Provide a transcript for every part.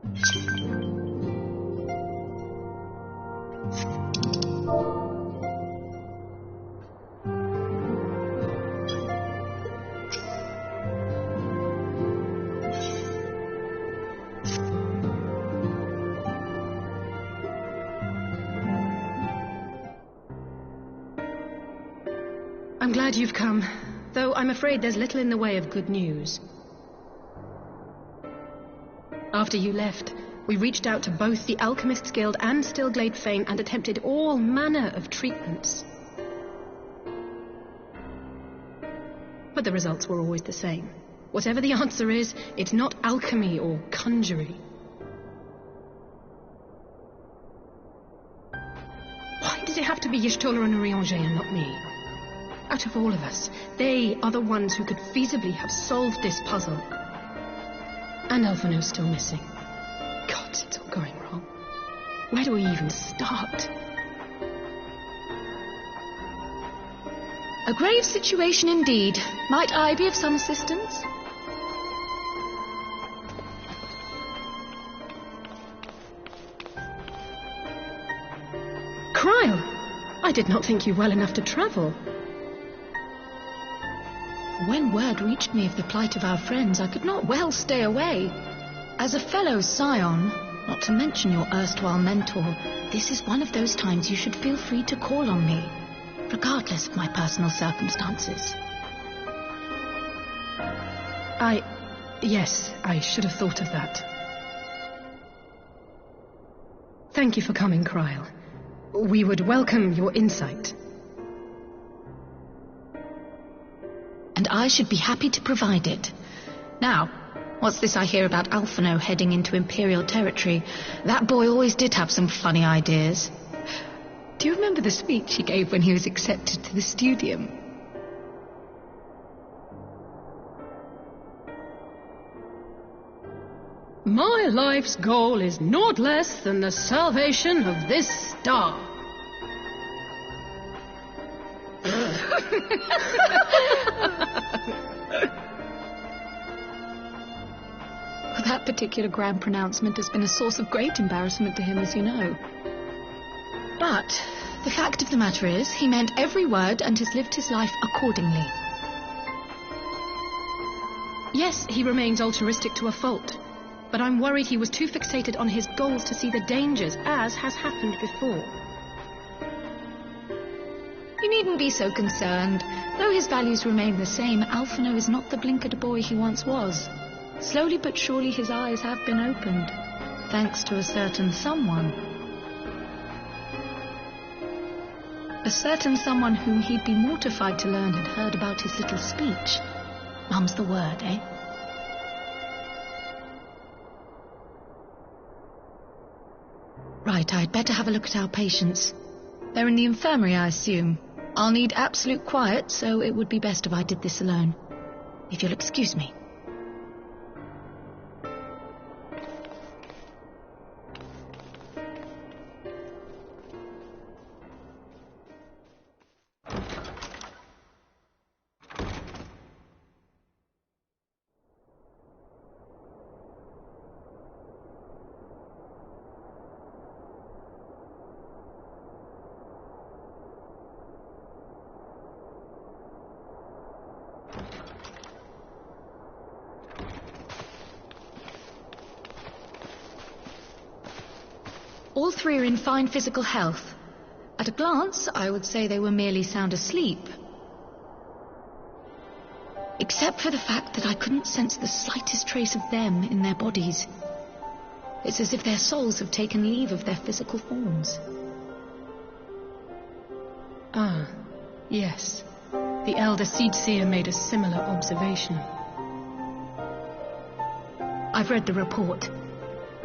I'm glad you've come, though I'm afraid there's little in the way of good news. After you left, we reached out to both the Alchemists Guild and Stillglade Fane and attempted all manner of treatments. But the results were always the same. Whatever the answer is, it's not alchemy or conjuring. Why does it have to be Y'shtola and Urianger and not me? Out of all of us, they are the ones who could feasibly have solved this puzzle. And Alphino's still missing. God, it's all going wrong. Where do we even start? A grave situation indeed. Might I be of some assistance? Cryle! I did not think you well enough to travel. When word reached me of the plight of our friends, I could not well stay away. As a fellow scion, not to mention your erstwhile mentor, this is one of those times you should feel free to call on me, regardless of my personal circumstances. Yes, I should have thought of that. Thank you for coming, Cryle. We would welcome your insight. And I should be happy to provide it. Now, what's this I hear about Alphino heading into Imperial territory? That boy always did have some funny ideas. Do you remember the speech he gave when he was accepted to the Studium? My life's goal is naught less than the salvation of this star. That particular grand pronouncement has been a source of great embarrassment to him, as you know. But the fact of the matter is, he meant every word and has lived his life accordingly. Yes, he remains altruistic to a fault, but I'm worried he was too fixated on his goals to see the dangers, as has happened before. You needn't be so concerned. Though his values remain the same, Alphino is not the blinkered boy he once was. Slowly but surely his eyes have been opened, thanks to a certain someone. A certain someone whom he'd be mortified to learn had heard about his little speech. Mum's the word, eh? Right, I'd better have a look at our patients. They're in the infirmary, I assume. I'll need absolute quiet, so it would be best if I did this alone. If you'll excuse me. All three are in fine physical health. At a glance, I would say they were merely sound asleep. Except for the fact that I couldn't sense the slightest trace of them in their bodies. It's as if their souls have taken leave of their physical forms. Ah, yes. The elder Seedseer made a similar observation. I've read the report.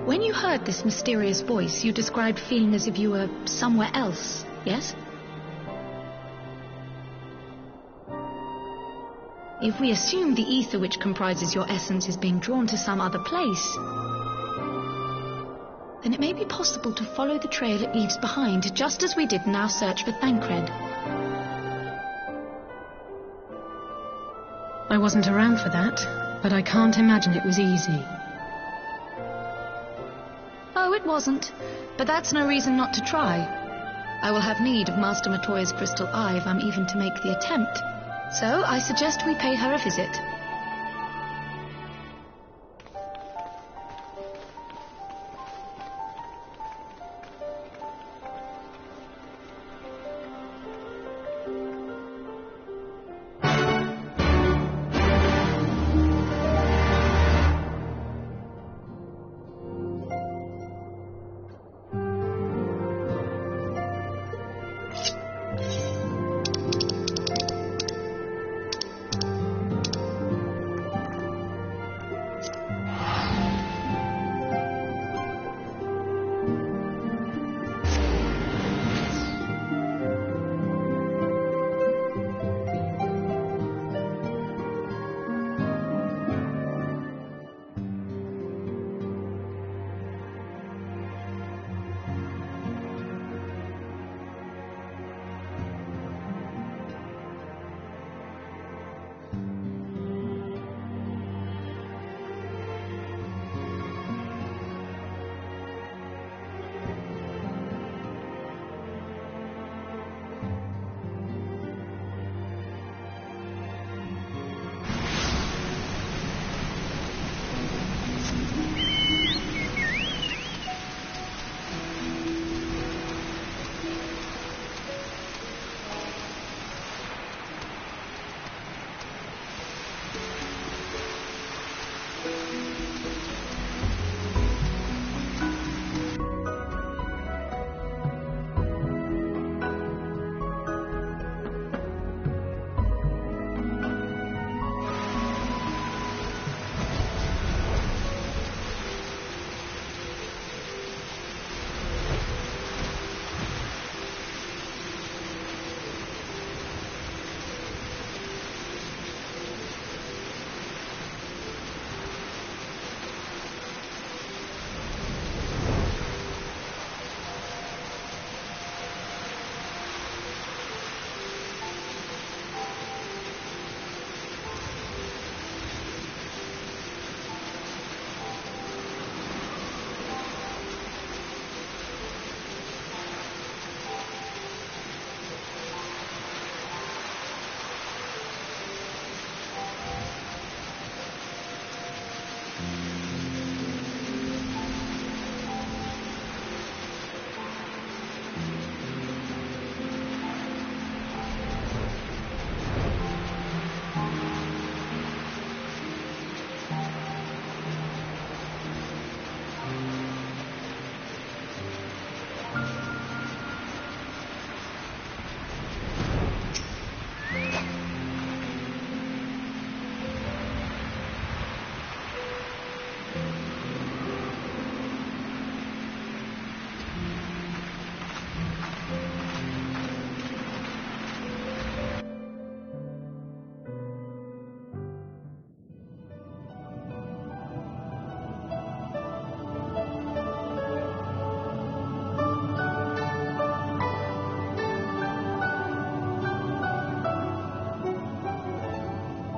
When you heard this mysterious voice, you described feeling as if you were somewhere else, yes? If we assume the ether which comprises your essence is being drawn to some other place, then it may be possible to follow the trail it leaves behind, just as we did in our search for Thancred. I wasn't around for that, but I can't imagine it was easy. wasn't, but that's no reason not to try. I will have need of Master Matoya's crystal eye if I'm even to make the attempt. So I suggest we pay her a visit.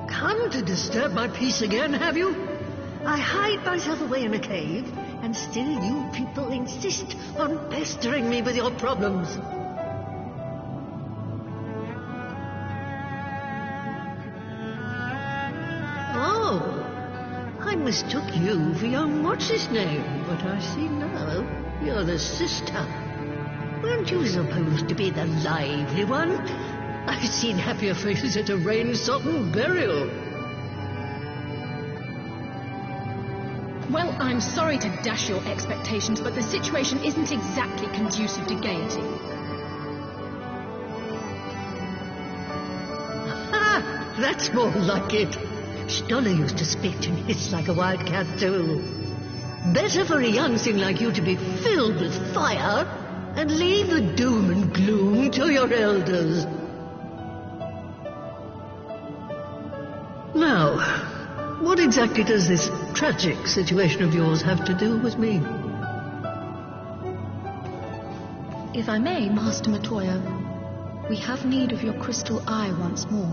Come to disturb my peace again, have you? I hide myself away in a cave, and still you people insist on pestering me with your problems. Oh, I mistook you for young what's-his-name, but I see now you're the sister. Weren't you supposed to be the lively one? I've seen happier faces at a rain-sodden burial. Well, I'm sorry to dash your expectations, but the situation isn't exactly conducive to gaiety. Ah, that's more like it. Stoller used to spit and hiss like a wild cat, too. Better for a young thing like you to be filled with fire and leave the doom and gloom to your elders. Now, what exactly does this tragic situation of yours have to do with me? If I may, Master Matoya, we have need of your crystal eye once more.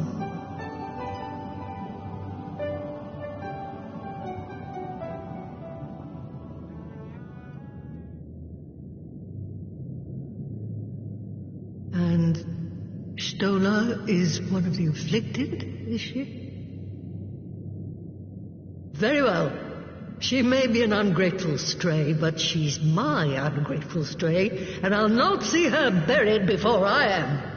Stola is one of the afflicted, is she? Very well. She may be an ungrateful stray, but she's my ungrateful stray, and I'll not see her buried before I am.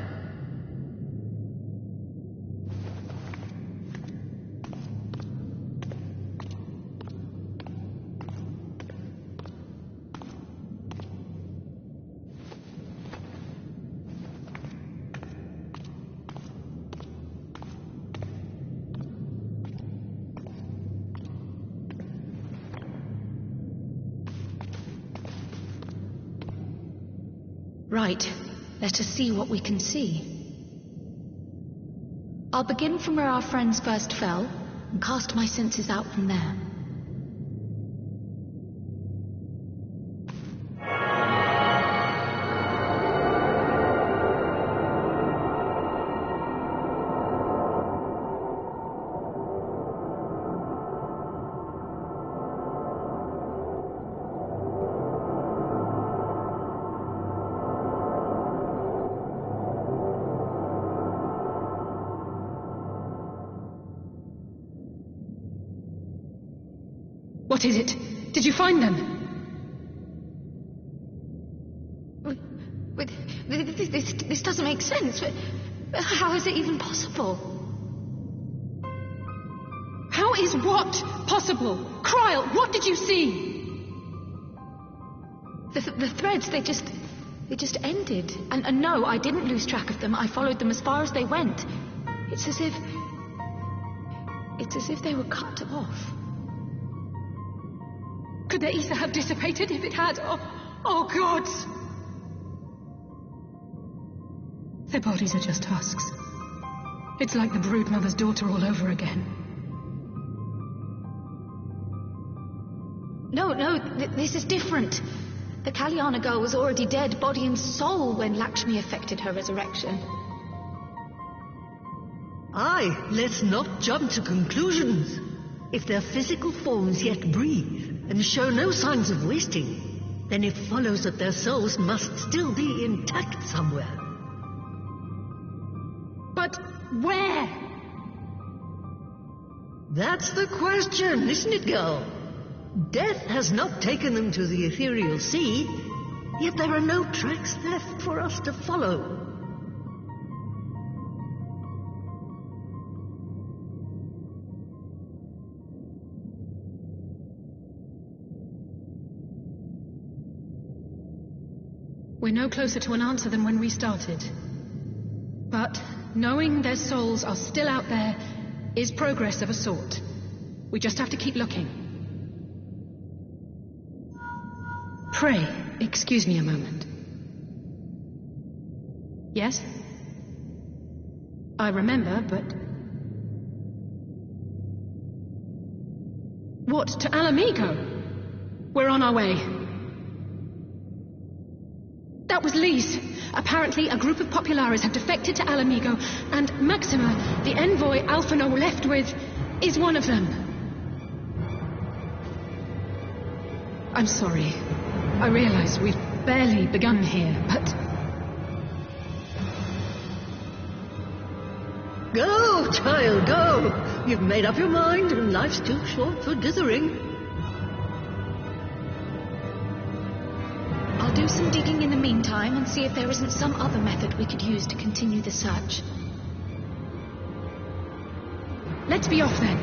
Right, let us see what we can see. I'll begin from where our friends first fell and cast my senses out from there. What is it? Did you find them? This doesn't make sense. How is it even possible? How is what possible? Kryle, what did you see? The threads, they just ended. And no, I didn't lose track of them. I followed them as far as they went. It's as if they were cut off. Could their ether have dissipated if it had? Oh, gods! Their bodies are just husks. It's like the broodmother's daughter all over again. No, this is different. The Kalyana girl was already dead, body and soul, when Lakshmi effected her resurrection. Aye, let's not jump to conclusions. If their physical forms yet breathe and show no signs of wasting, then it follows that their souls must still be intact somewhere. But where? That's the question, isn't it, girl? Death has not taken them to the ethereal sea, yet there are no tracks left for us to follow. We're no closer to an answer than when we started. But knowing their souls are still out there is progress of a sort. We just have to keep looking. Pray, excuse me a moment. Yes? I remember, but... What, to Alamigo? We're on our way. That was Lee's. Apparently, a group of Populares have defected to Alamigo, and Maxima, the envoy Alphino left with, is one of them. I'm sorry. I realize we've barely begun here, but... Go, child, go! You've made up your mind, and life's too short for dithering. I'll do some digging in the meantime and see if there isn't some other method we could use to continue the search. Let's be off then.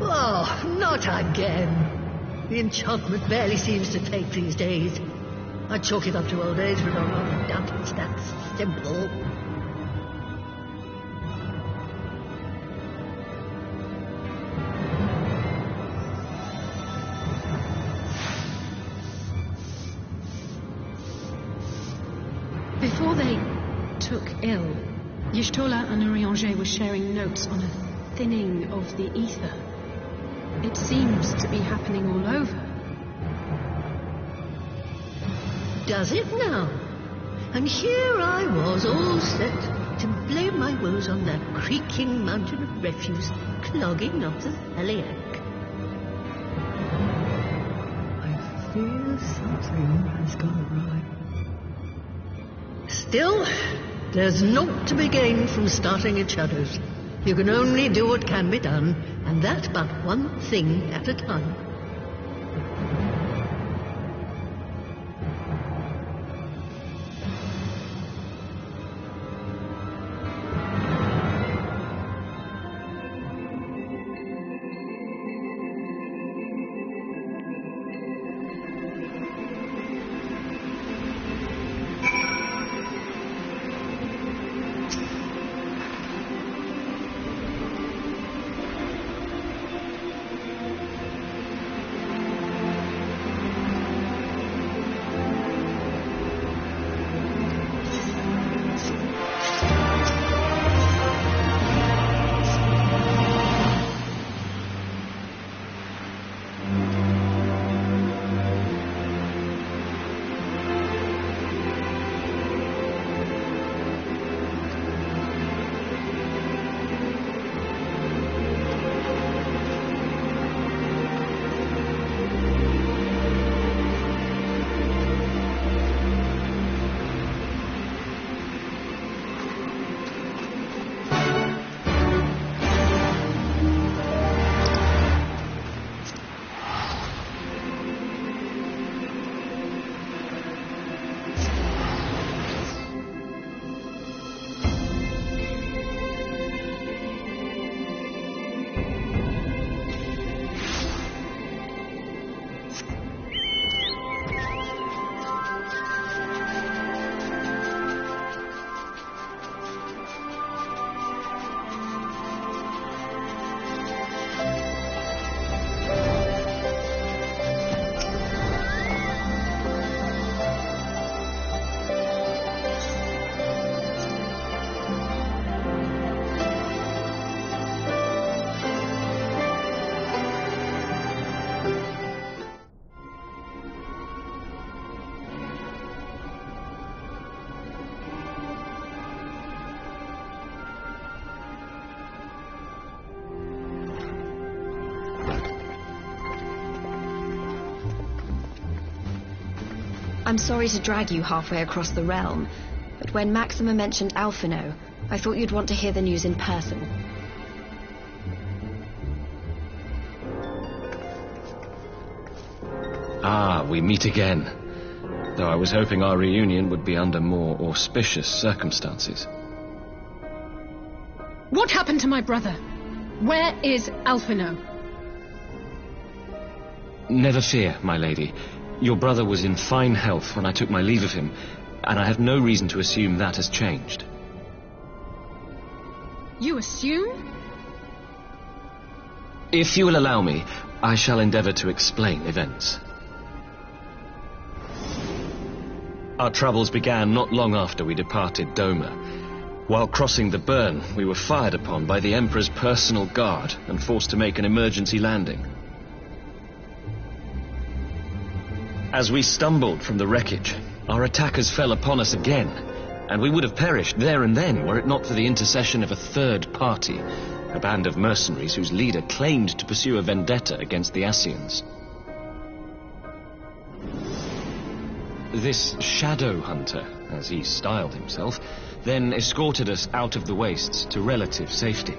Oh, not again. The enchantment barely seems to take these days. I chalk it up to old age, but I doubt it's that simple. Before they took ill, Y'shtola and Urianger were sharing notes on a thinning of the ether. It seems to be happening all over. Does it now? And here I was, all set to blame my woes on that creaking mountain of refuse clogging up the Heliac. fear something has gone awry. Still, there's naught to be gained from starting in shadows. You can only do what can be done, and that but one thing at a time. I'm sorry to drag you halfway across the realm, but when Maxima mentioned Alphino, I thought you'd want to hear the news in person. Ah, we meet again. Though I was hoping our reunion would be under more auspicious circumstances. What happened to my brother? Where is Alphino? Never fear, my lady. Your brother was in fine health when I took my leave of him, and I have no reason to assume that has changed. You assume? If you will allow me, I shall endeavour to explain events. Our troubles began not long after we departed Doma. While crossing the burn, we were fired upon by the Emperor's personal guard and forced to make an emergency landing. As we stumbled from the wreckage, our attackers fell upon us again, and we would have perished there and then were it not for the intercession of a third party, a band of mercenaries whose leader claimed to pursue a vendetta against the Ascians. This shadow hunter, as he styled himself, then escorted us out of the wastes to relative safety.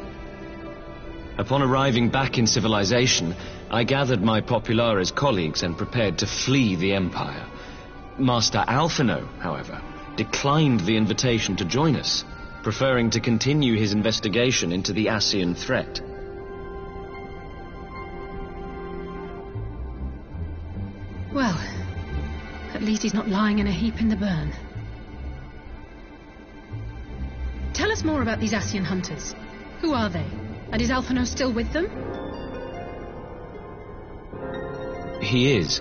Upon arriving back in civilization, I gathered my Populares colleagues and prepared to flee the Empire. Master Alphino, however, declined the invitation to join us, preferring to continue his investigation into the Ascian threat. Well, at least he's not lying in a heap in the burn. Tell us more about these Ascian hunters. Who are they? And is Alphino still with them? He is.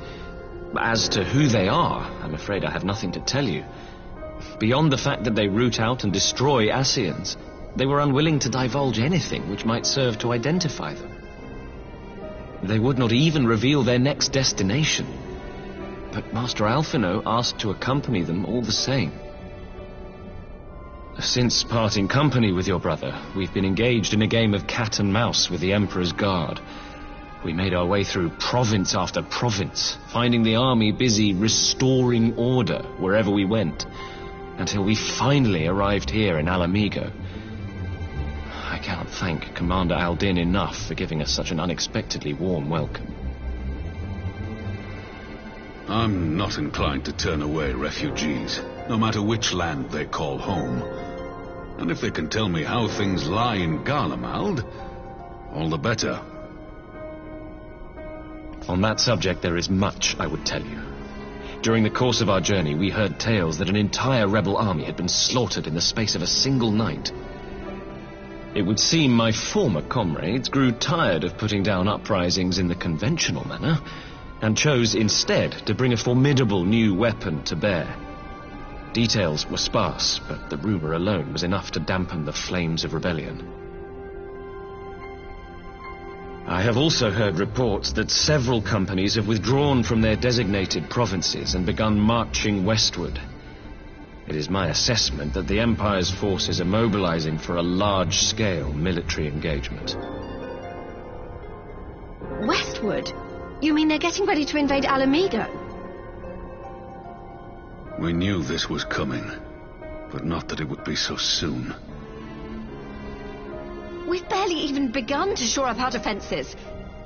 As to who they are, I'm afraid I have nothing to tell you. Beyond the fact that they root out and destroy Ascians, they were unwilling to divulge anything which might serve to identify them. They would not even reveal their next destination. But Master Alphino asked to accompany them all the same. Since parting company with your brother, we've been engaged in a game of cat and mouse with the Emperor's guard. We made our way through province after province, finding the army busy restoring order wherever we went, until we finally arrived here in Alamigo. I can't thank Commander Aldin enough for giving us such an unexpectedly warm welcome. I'm not inclined to turn away refugees, no matter which land they call home. And if they can tell me how things lie in Garlemald, all the better. On that subject, there is much I would tell you. During the course of our journey, we heard tales that an entire rebel army had been slaughtered in the space of a single night. It would seem my former comrades grew tired of putting down uprisings in the conventional manner, and chose instead to bring a formidable new weapon to bear. Details were sparse, but the rumor alone was enough to dampen the flames of rebellion. I have also heard reports that several companies have withdrawn from their designated provinces and begun marching westward. It is my assessment that the Empire's forces are mobilizing for a large-scale military engagement. Westward? You mean they're getting ready to invade Alamigo? We knew this was coming, but not that it would be so soon. We've barely even begun to shore up our defenses.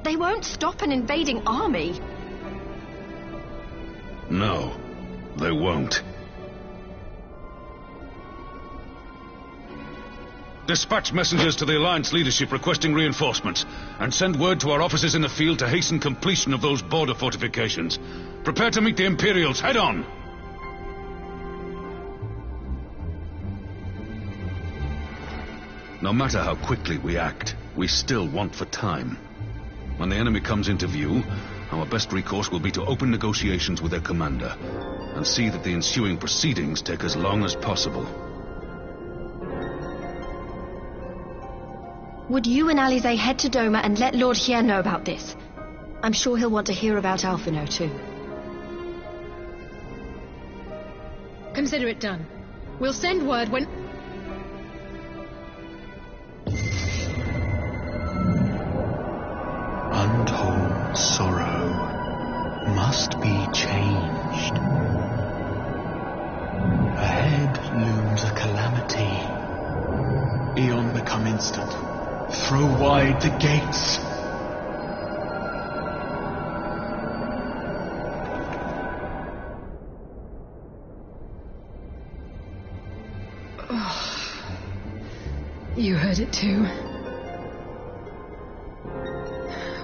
They won't stop an invading army. No, they won't. Dispatch messengers to the Alliance leadership requesting reinforcements, and send word to our officers in the field to hasten completion of those border fortifications. Prepare to meet the Imperials head on! No matter how quickly we act, we still want for time. When the enemy comes into view, our best recourse will be to open negotiations with their commander, and see that the ensuing proceedings take as long as possible. Would you and Alize head to Doma and let Lord Hien know about this? I'm sure he'll want to hear about Alphino too. Consider it done. We'll send word when... Untold sorrow must be changed. Ahead looms a calamity. Eon become instant. Throw wide the gates. Oh, you heard it too.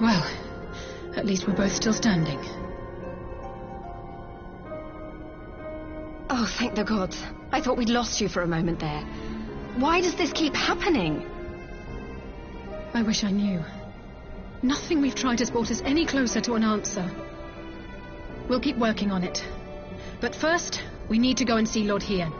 Well, at least we're both still standing. Oh, thank the gods. I thought we'd lost you for a moment there. Why does this keep happening? I wish I knew. Nothing we've tried has brought us any closer to an answer. We'll keep working on it. But first, we need to go and see Lord Hien.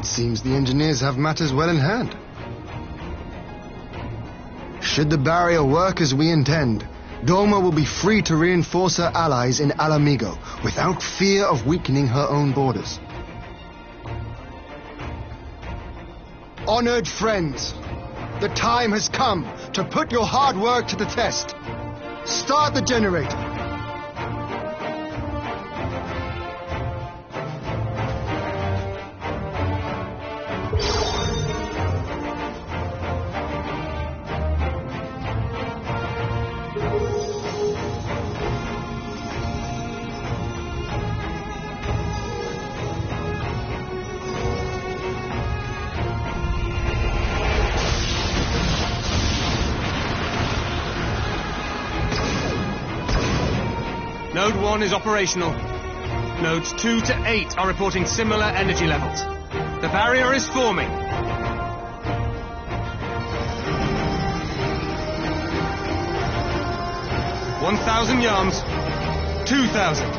It seems the engineers have matters well in hand. Should the barrier work as we intend, Doma will be free to reinforce her allies in Alamigo without fear of weakening her own borders. Honored friends, the time has come to put your hard work to the test. Start the generator. Node 1 is operational. Nodes 2 to 8 are reporting similar energy levels. The barrier is forming. 1,000 yards. 2,000.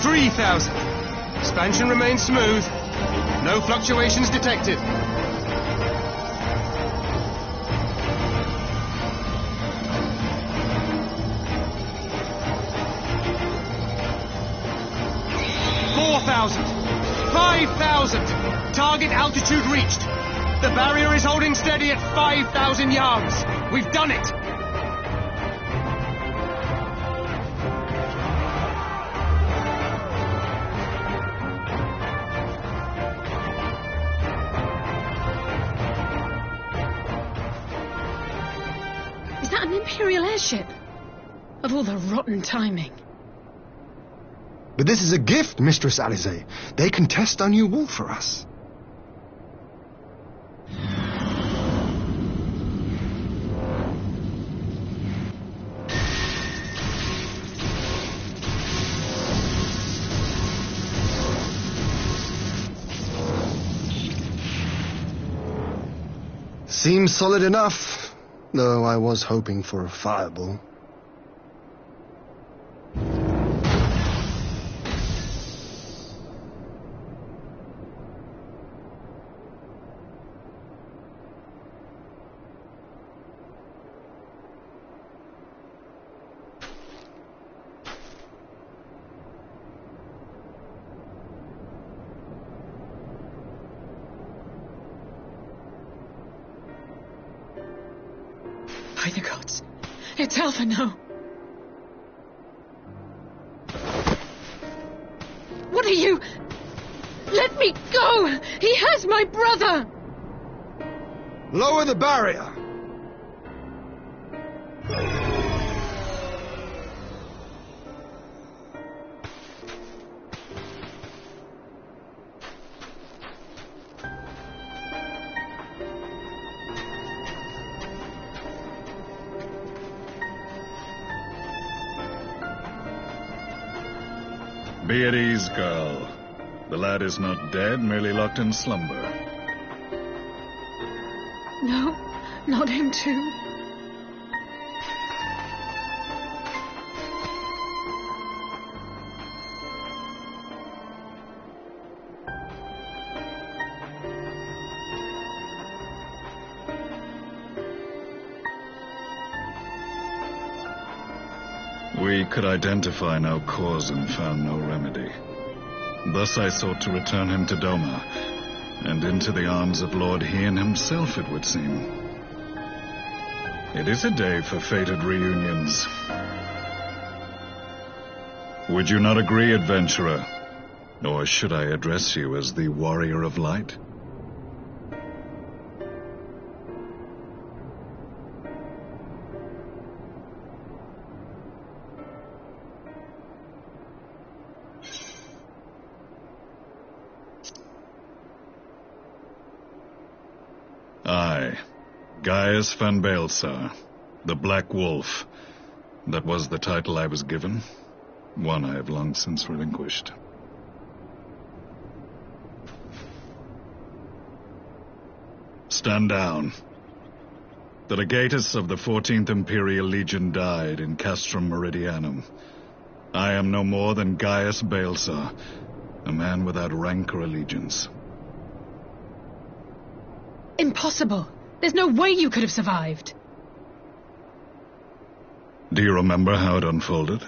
3,000. Expansion remains smooth. No fluctuations detected. $4,000. 5,000. Target altitude reached. The barrier is holding steady at 5,000 yards. We've done it. Is that an Imperial airship? Of all the rotten timing. But this is a gift, Mistress Alize. They can test our new wall for us. Seems solid enough, though I was hoping for a fireball. By the gods, it's Alphino. What are you? Let me go! He has my brother! Lower the barrier! Be at ease, girl. The lad is not dead, merely locked in slumber. No, not him too. We could identify no cause and found no remedy. Thus I sought to return him to Doma, and into the arms of Lord Hien himself, it would seem. It is a day for fated reunions. Would you not agree, adventurer? Or should I address you as the Warrior of Light? I, Gaius van Baelsar, the Black Wolf. That was the title I was given, one I have long since relinquished. Stand down. The legatus of the 14th Imperial Legion died in Castrum Meridianum. I am no more than Gaius Baelsar, a man without rank or allegiance. Impossible. There's no way you could have survived. Do you remember how it unfolded?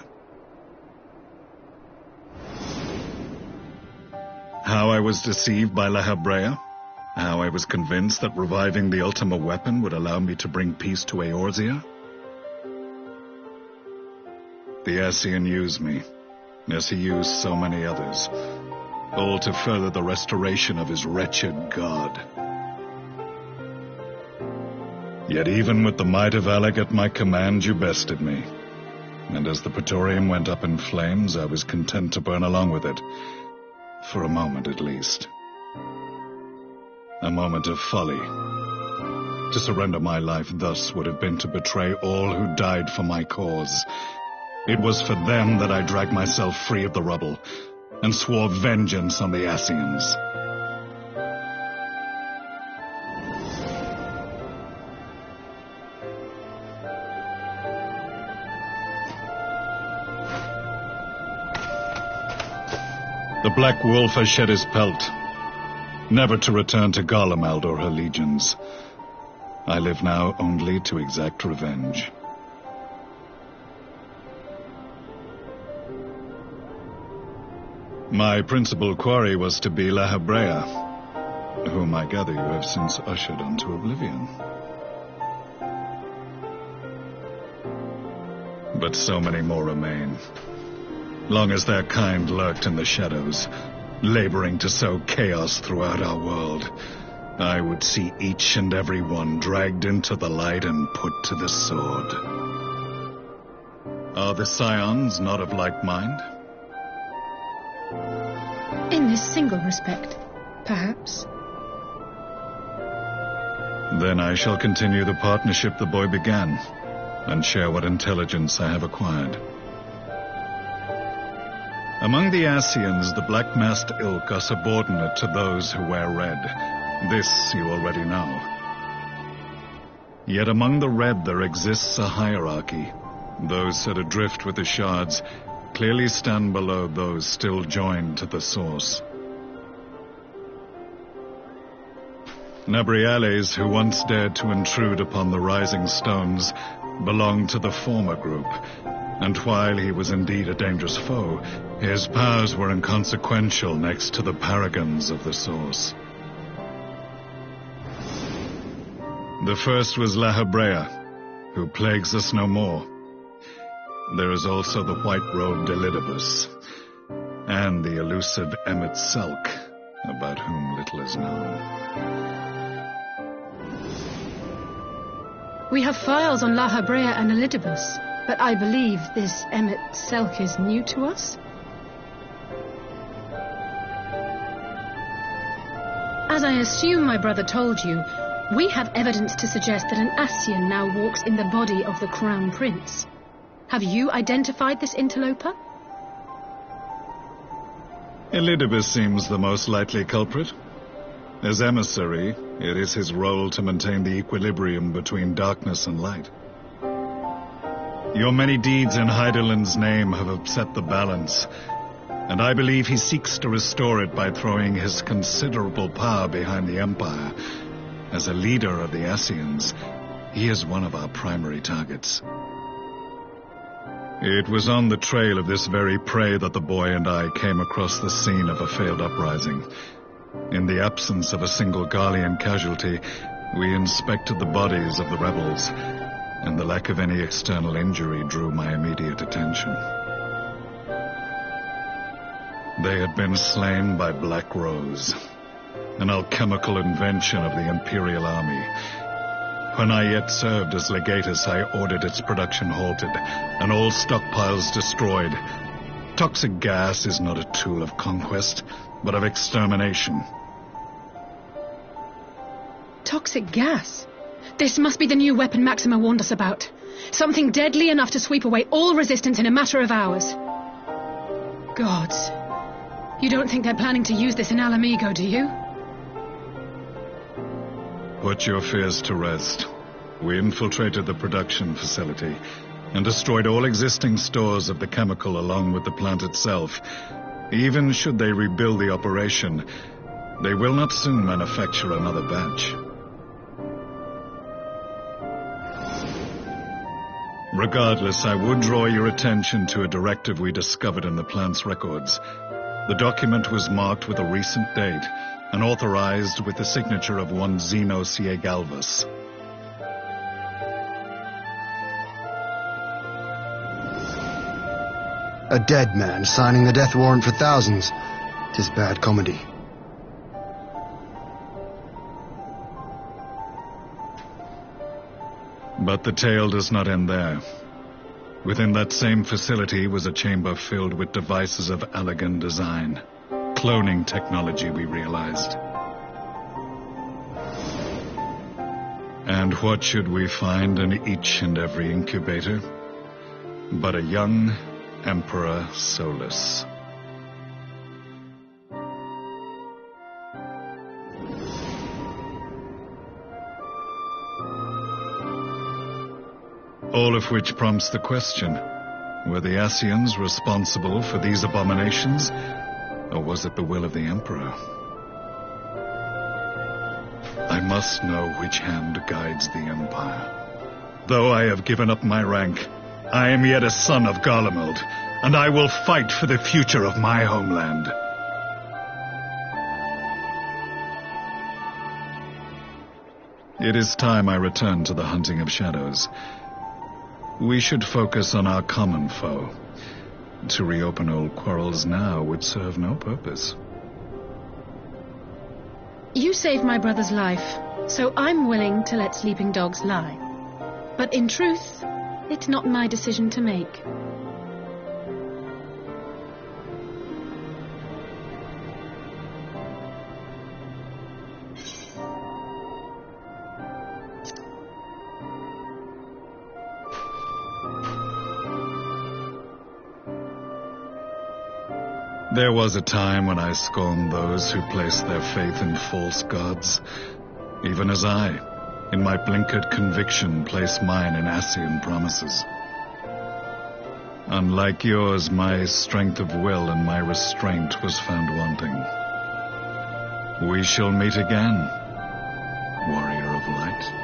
How I was deceived by La Habrea? How I was convinced that reviving the Ultima weapon would allow me to bring peace to Eorzea? The Ascian used me, as he used so many others, all to further the restoration of his wretched god. Yet even with the might of Alec at my command, you bested me. And as the Praetorium went up in flames, I was content to burn along with it. For a moment, at least. A moment of folly. To surrender my life thus would have been to betray all who died for my cause. It was for them that I dragged myself free of the rubble, and swore vengeance on the Ascians. The Black Wolf has shed his pelt, never to return to Garlemald or her legions. I live now only to exact revenge. My principal quarry was to be La Habrea, whom I gather you have since ushered onto oblivion. But so many more remain. Long as their kind lurked in the shadows, laboring to sow chaos throughout our world, I would see each and every one dragged into the light and put to the sword. Are the Scions not of like mind? In this single respect, perhaps. Then I shall continue the partnership the boy began, and share what intelligence I have acquired. Among the Ascians, the black-masked ilk are subordinate to those who wear red. This you already know. Yet among the red there exists a hierarchy. Those set adrift with the shards clearly stand below those still joined to the source. Nabriales, who once dared to intrude upon the rising stones, belonged to the former group, and while he was indeed a dangerous foe, his powers were inconsequential next to the paragons of the source. The first was La Habrea, who plagues us no more. There is also the white-robed Elidibus, and the elusive Emmet Selk, about whom little is known. We have files on La Habrea and Elidibus, but I believe this Emmet Selk is new to us? As I assume my brother told you, we have evidence to suggest that an Ascian now walks in the body of the Crown Prince. Have you identified this interloper? Elidibus seems the most likely culprit. As emissary, it is his role to maintain the equilibrium between darkness and light. Your many deeds in Hydaelyn's name have upset the balance, and I believe he seeks to restore it by throwing his considerable power behind the Empire. As a leader of the Ascians, he is one of our primary targets. It was on the trail of this very prey that the boy and I came across the scene of a failed uprising. In the absence of a single Garlean casualty, we inspected the bodies of the rebels, and the lack of any external injury drew my immediate attention. They had been slain by Black Rose, an alchemical invention of the Imperial Army. When I yet served as legatus, I ordered its production halted, and all stockpiles destroyed. Toxic gas is not a tool of conquest, but of extermination. Toxic gas? This must be the new weapon Maxima warned us about. Something deadly enough to sweep away all resistance in a matter of hours. Gods. You don't think they're planning to use this in Alamigo, do you? Put your fears to rest. We infiltrated the production facility and destroyed all existing stores of the chemical along with the plant itself. Even should they rebuild the operation, they will not soon manufacture another batch. Regardless, I would draw your attention to a directive we discovered in the plant's records. The document was marked with a recent date and authorized with the signature of one Zeno Galvas. A dead man signing the death warrant for thousands. 'Tis bad comedy. But the tale does not end there. Within that same facility was a chamber filled with devices of elegant design. Cloning technology, we realized. And what should we find in each and every incubator? But a young Emperor Solus. All of which prompts the question, were the Ascians responsible for these abominations, or was it the will of the Emperor? I must know which hand guides the Empire. Though I have given up my rank, I am yet a son of Garlemald, and I will fight for the future of my homeland. It is time I return to the hunting of shadows. We should focus on our common foe. To reopen old quarrels now would serve no purpose. You saved my brother's life, so I'm willing to let sleeping dogs lie. But in truth, it's not my decision to make. There was a time when I scorned those who placed their faith in false gods, even as I, in my blinkered conviction, place mine in Ascian promises. Unlike yours, my strength of will and my restraint was found wanting. We shall meet again, warrior of light.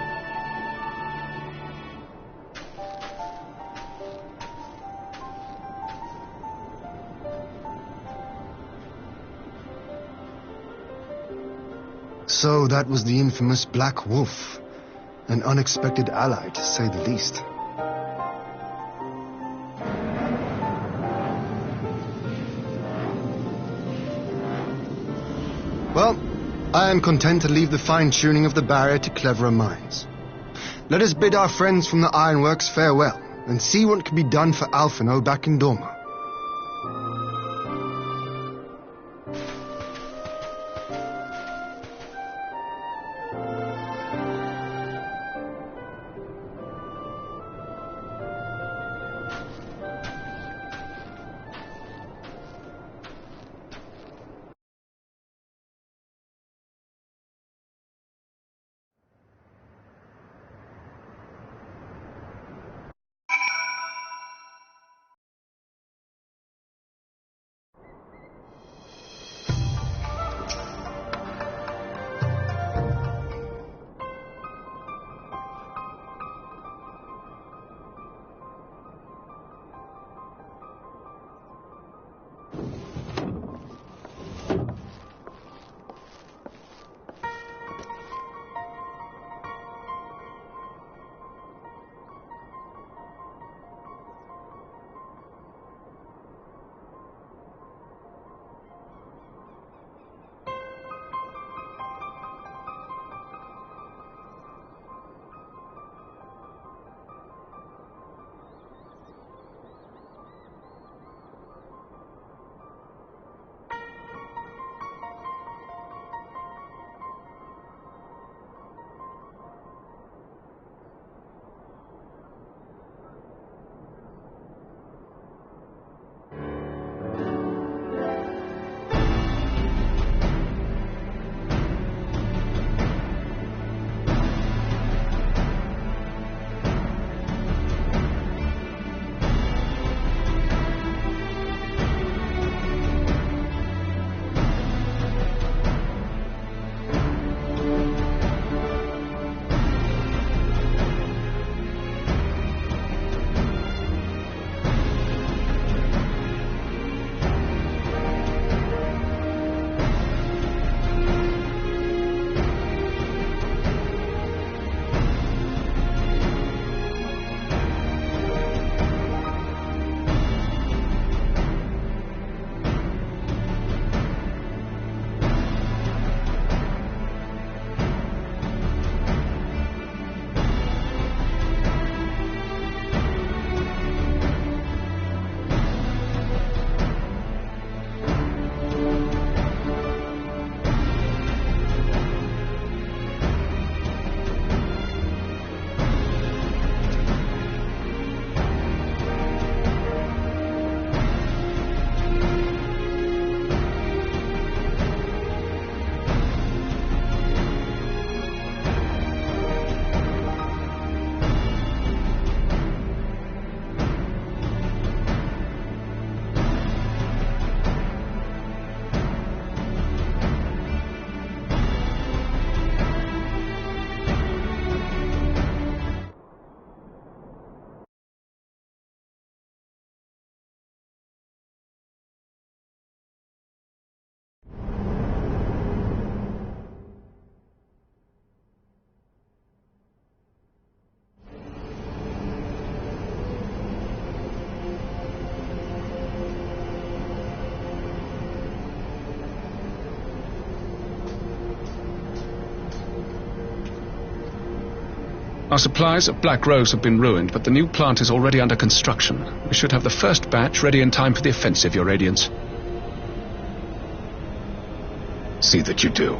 So that was the infamous Black Wolf. An unexpected ally, to say the least. Well, I am content to leave the fine-tuning of the barrier to cleverer minds. Let us bid our friends from the ironworks farewell, and see what can be done for Alphino back in Dorma. Our supplies at Black Rose have been ruined, but the new plant is already under construction. We should have the first batch ready in time for the offensive, Your Radiance. See that you do.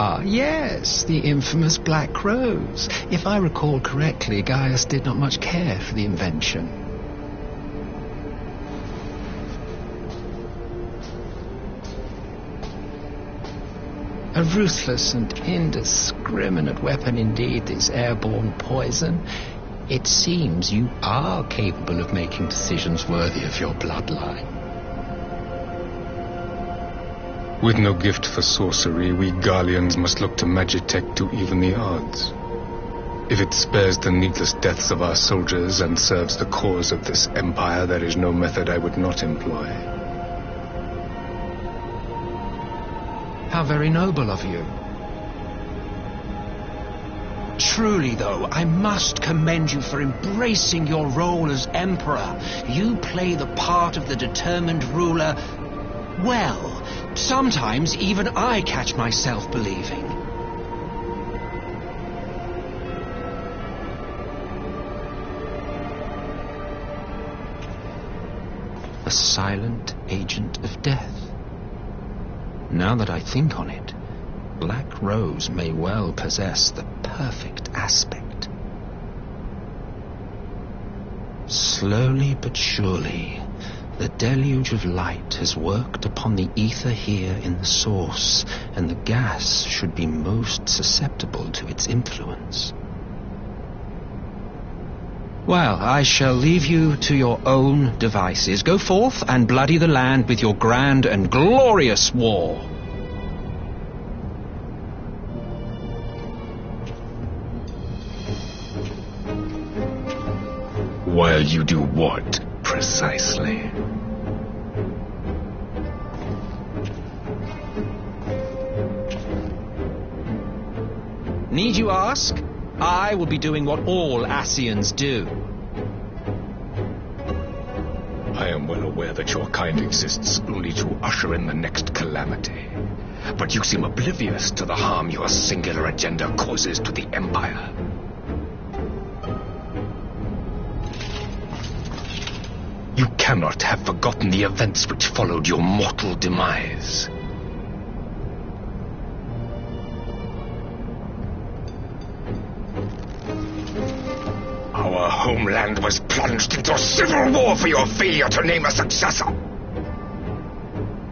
Ah, yes, the infamous Black Rose. If I recall correctly, Gaius did not much care for the invention. A ruthless and indiscriminate weapon indeed, this airborne poison. It seems you are capable of making decisions worthy of your bloodline. With no gift for sorcery, we Garleans must look to Magitech to even the odds. If it spares the needless deaths of our soldiers and serves the cause of this empire, there is no method I would not employ. How very noble of you. Truly, though, I must commend you for embracing your role as Emperor. You play the part of the determined ruler well. Sometimes even I catch myself believing. A silent agent of death. Now that I think on it, Black Rose may well possess the perfect aspect. Slowly but surely, the deluge of light has worked upon the ether here in the source, and the gas should be most susceptible to its influence. Well, I shall leave you to your own devices. Go forth and bloody the land with your grand and glorious war. While you do what, precisely? Need you ask? I will be doing what all Ascians do. I am well aware that your kind exists only to usher in the next calamity. But you seem oblivious to the harm your singular agenda causes to the Empire. You cannot have forgotten the events which followed your mortal demise. Our homeland was plunged into civil war for your failure to name a successor.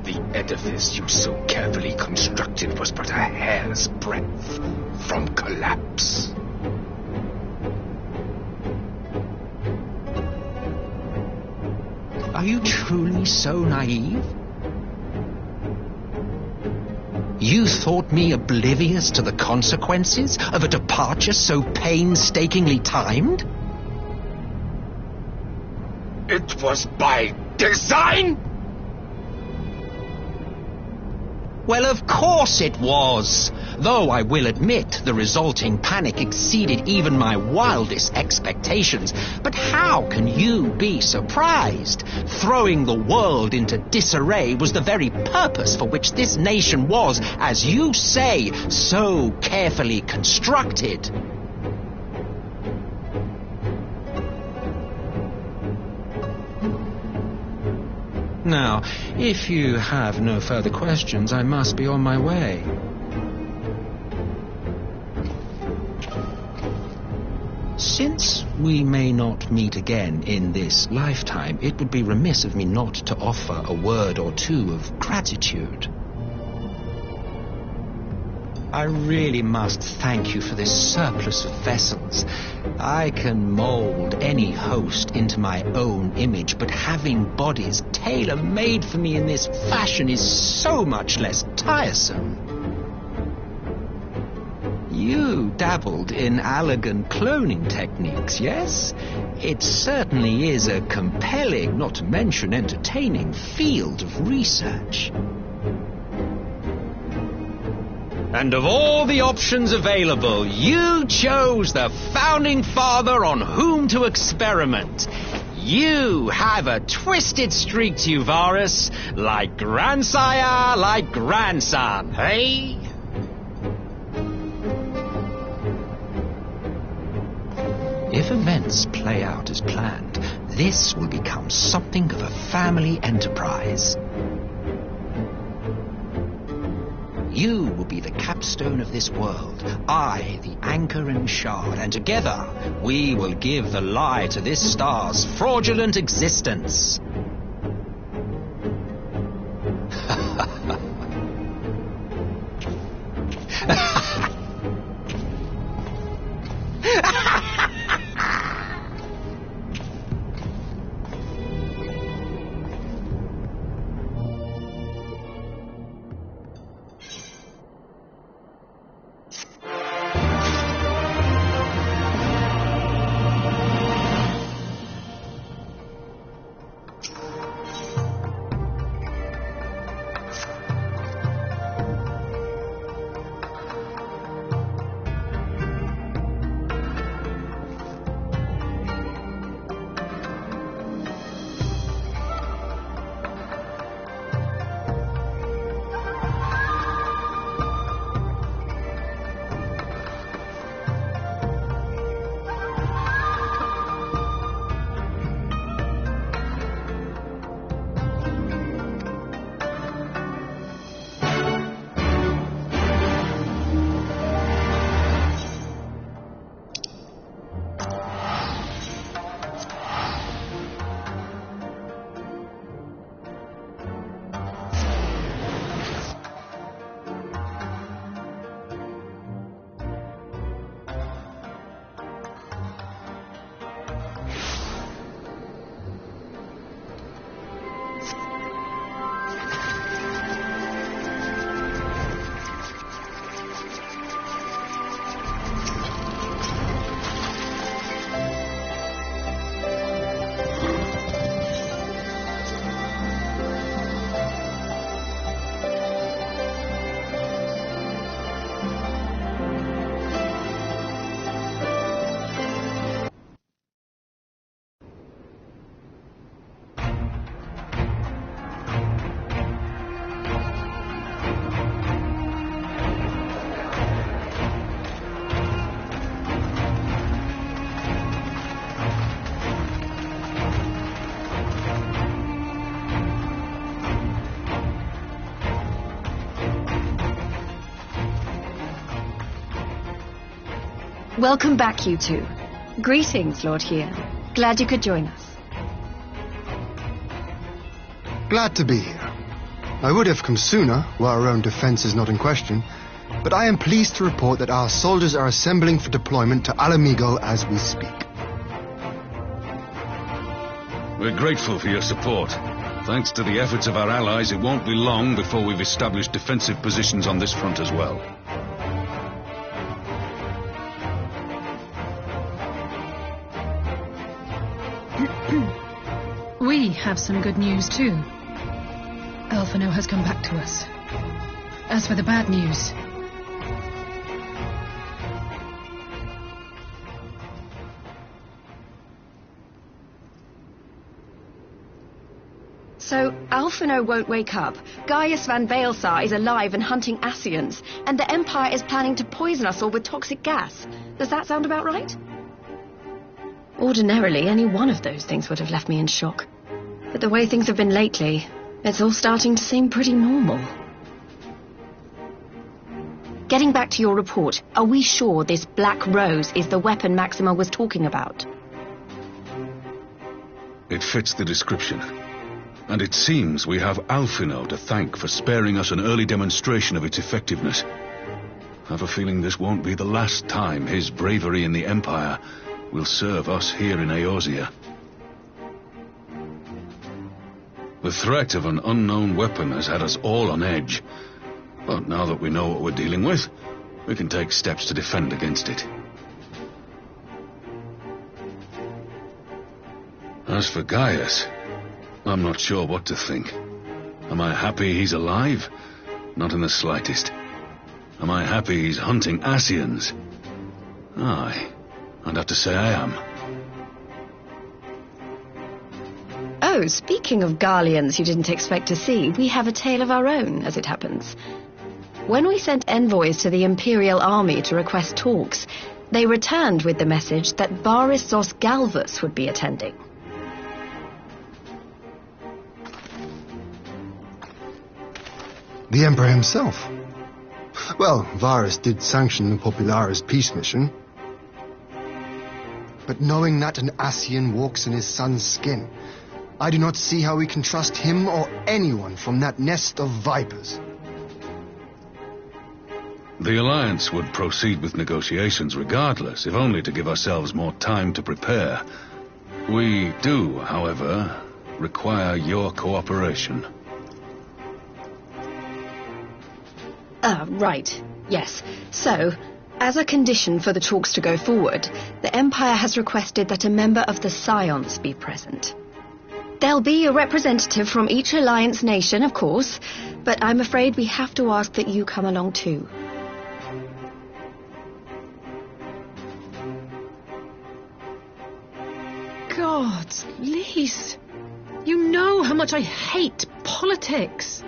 The edifice you so carefully constructed was but a hair's breadth from collapse. Are you truly so naive? You thought me oblivious to the consequences of a departure so painstakingly timed? It was by design? Well, of course it was. Though I will admit the resulting panic exceeded even my wildest expectations. But how can you be surprised? Throwing the world into disarray was the very purpose for which this nation was, as you say, so carefully constructed. Now, if you have no further questions, I must be on my way. Since we may not meet again in this lifetime, it would be remiss of me not to offer a word or two of gratitude. I really must thank you for this surplus of vessels. I can mold any host into my own image, but having bodies tailor-made for me in this fashion is so much less tiresome. You dabbled in Allagan cloning techniques, yes? It certainly is a compelling, not to mention entertaining, field of research. And of all the options available, you chose the founding father on whom to experiment. You have a twisted streak to you, Varus. Like grandsire, like grandson, hey? If events play out as planned, this will become something of a family enterprise. You will be the capstone of this world, I the anchor and shard, and together we will give the lie to this star's fraudulent existence. Welcome back, you two. Greetings, Lord Here. Glad you could join us. Glad to be here. I would have come sooner, while our own defense is not in question, but I am pleased to report that our soldiers are assembling for deployment to Alamigo as we speak. We're grateful for your support. Thanks to the efforts of our allies, it won't be long before we've established defensive positions on this front as well. We have some good news, too. Alphino has come back to us. As for the bad news... So, Alphino won't wake up, Gaius van Baelsar is alive and hunting Ascians, and the Empire is planning to poison us all with toxic gas. Does that sound about right? Ordinarily, any one of those things would have left me in shock. But the way things have been lately, it's all starting to seem pretty normal. Getting back to your report, are we sure this Black Rose is the weapon Maxima was talking about? It fits the description. And it seems we have Alphino to thank for sparing us an early demonstration of its effectiveness. I have a feeling this won't be the last time his bravery in the Empire will serve us here in Eorzea. The threat of an unknown weapon has had us all on edge. But now that we know what we're dealing with, we can take steps to defend against it. As for Gaius, I'm not sure what to think. Am I happy he's alive? Not in the slightest. Am I happy he's hunting Ascians? Aye, I'd have to say I am. So, speaking of Garleans you didn't expect to see, we have a tale of our own, as it happens. When we sent envoys to the Imperial Army to request talks, they returned with the message that Varys Zos Galvus would be attending. The Emperor himself. Well, Varys did sanction the Popularis peace mission. But knowing that an Ascian walks in his son's skin, I do not see how we can trust him or anyone from that nest of vipers. The Alliance would proceed with negotiations regardless, if only to give ourselves more time to prepare. We do, however, require your cooperation. Right. Yes. So, as a condition for the talks to go forward, the Empire has requested that a member of the Scions be present. There'll be a representative from each Alliance nation, of course, but I'm afraid we have to ask that you come along too. God, Lise, you know how much I hate politics.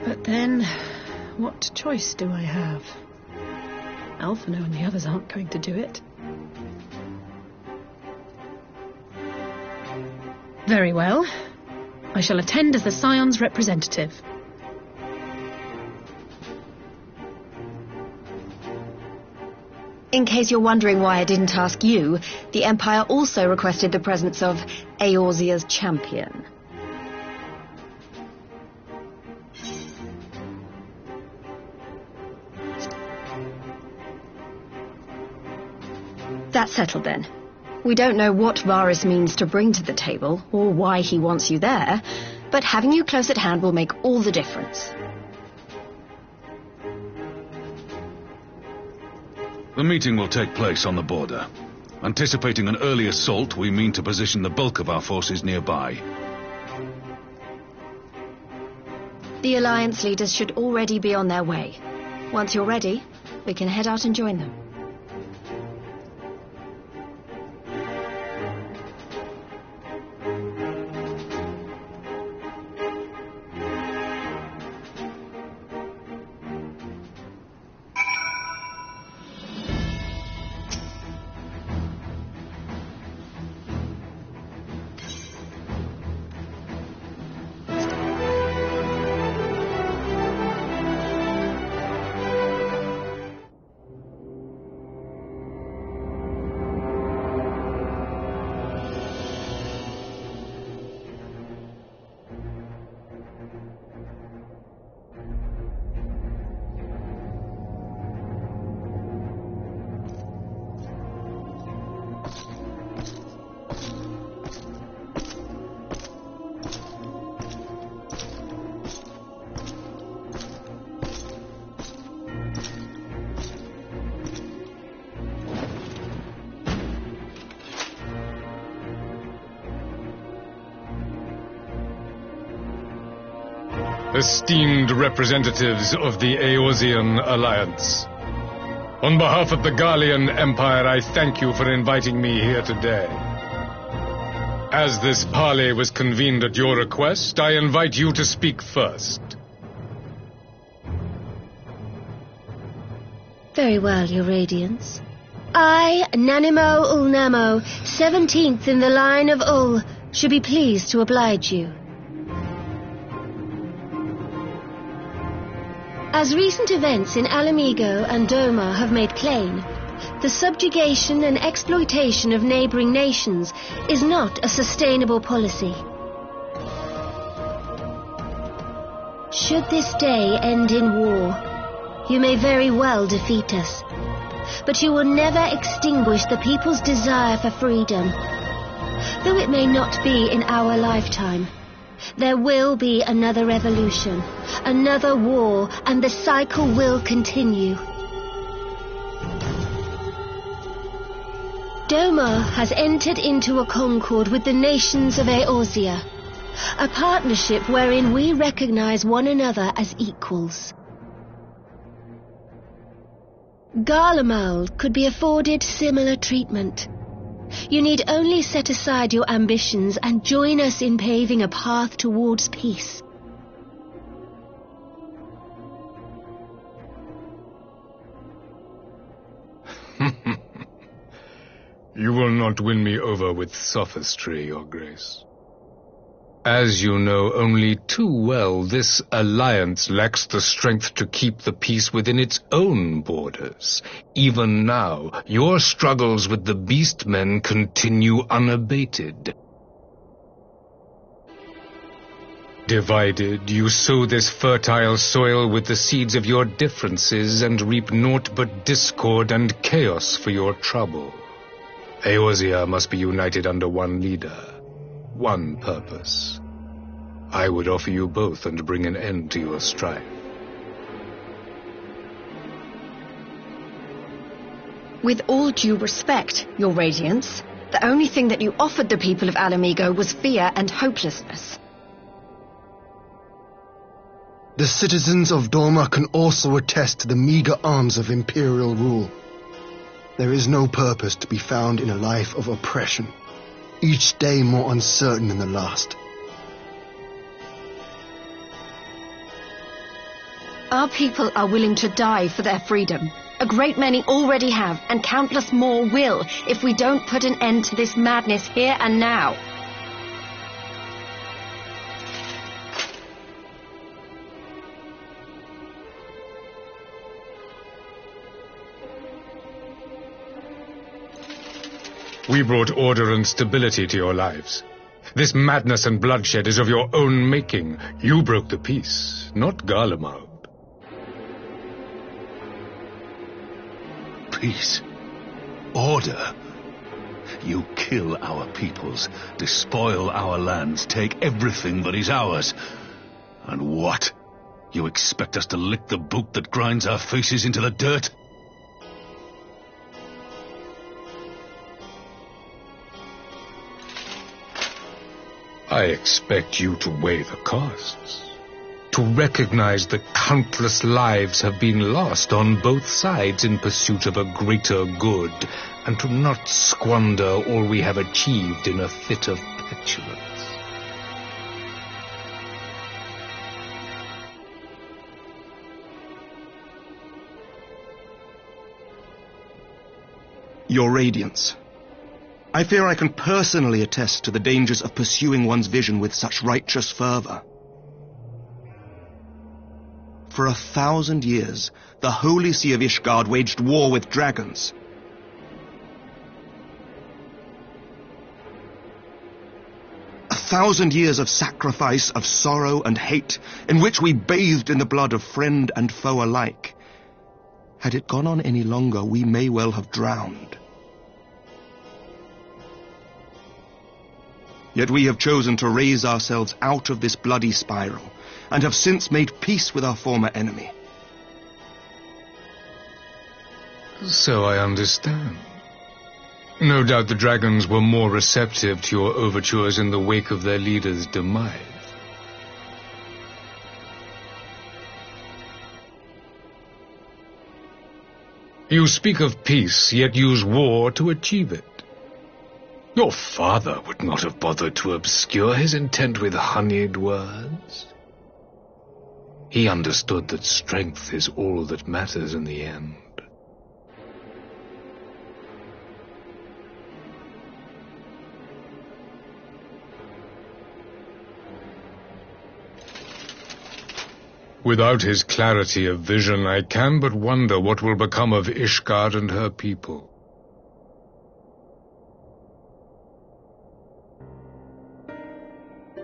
But then, what choice do I have? Alphino and the others aren't going to do it. Very well. I shall attend as the Scion's representative. In case you're wondering why I didn't ask you, the Empire also requested the presence of Eorzea's champion. That's settled then. We don't know what Varys means to bring to the table, or why he wants you there, but having you close at hand will make all the difference. The meeting will take place on the border. Anticipating an early assault, we mean to position the bulk of our forces nearby. The Alliance leaders should already be on their way. Once you're ready, we can head out and join them. Esteemed representatives of the Eorzean Alliance, on behalf of the Garlean Empire, I thank you for inviting me here today. As this parley was convened at your request, I invite you to speak first. Very well, Your Radiance. I, Nanimo Ulnamo, 17th in the line of Ul, should be pleased to oblige you. As recent events in Alamigo and Doma have made plain, the subjugation and exploitation of neighboring nations is not a sustainable policy. Should this day end in war, you may very well defeat us, but you will never extinguish the people's desire for freedom. Though it may not be in our lifetime, there will be another revolution, another war, and the cycle will continue. Doma has entered into a concord with the nations of Eorzea, a partnership wherein we recognize one another as equals. Garlemald could be afforded similar treatment. You need only set aside your ambitions and join us in paving a path towards peace. You will not win me over with sophistry, Your Grace. As you know only too well, this alliance lacks the strength to keep the peace within its own borders. Even now, your struggles with the beastmen continue unabated. Divided, you sow this fertile soil with the seeds of your differences and reap naught but discord and chaos for your trouble. Eorzea must be united under one leader, one purpose. I would offer you both and bring an end to your strife. With all due respect, Your Radiance, the only thing that you offered the people of Alamigo was fear and hopelessness. The citizens of Dorma can also attest to the meager arms of Imperial rule. There is no purpose to be found in a life of oppression, each day more uncertain than the last. Our people are willing to die for their freedom. A great many already have, and countless more will, if we don't put an end to this madness here and now. We brought order and stability to your lives. This madness and bloodshed is of your own making. You broke the peace, not Garlemald. Peace. Order. You kill our peoples, despoil our lands, take everything that is ours. And what? You expect us to lick the boot that grinds our faces into the dirt? I expect you to weigh the costs. To recognize that countless lives have been lost on both sides in pursuit of a greater good, and to not squander all we have achieved in a fit of petulance. Your Radiance, I fear I can personally attest to the dangers of pursuing one's vision with such righteous fervor. For 1,000 years, the Holy See of Ishgard waged war with dragons. A 1,000 years of sacrifice, of sorrow and hate, in which we bathed in the blood of friend and foe alike. Had it gone on any longer, we may well have drowned. Yet we have chosen to raise ourselves out of this bloody spiral, and have since made peace with our former enemy. So I understand. No doubt the dragons were more receptive to your overtures in the wake of their leader's demise. You speak of peace, yet use war to achieve it. Your father would not have bothered to obscure his intent with honeyed words. He understood that strength is all that matters in the end. Without his clarity of vision, I can but wonder what will become of Ishgard and her people.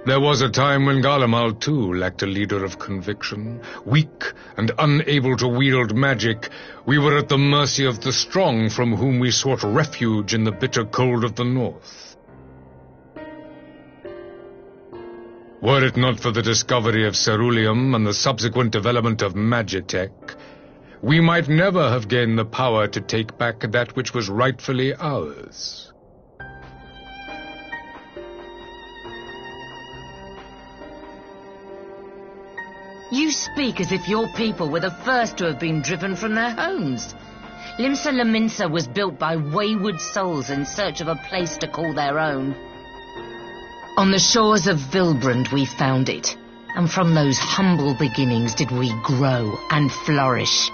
There was a time when Garlemald, too, lacked a leader of conviction. Weak and unable to wield magic, we were at the mercy of the strong, from whom we sought refuge in the bitter cold of the north. Were it not for the discovery of ceruleum and the subsequent development of magitech, we might never have gained the power to take back that which was rightfully ours. You speak as if your people were the first to have been driven from their homes. Limsa Lominsa was built by wayward souls in search of a place to call their own. On the shores of Vilbrand we found it, and from those humble beginnings did we grow and flourish,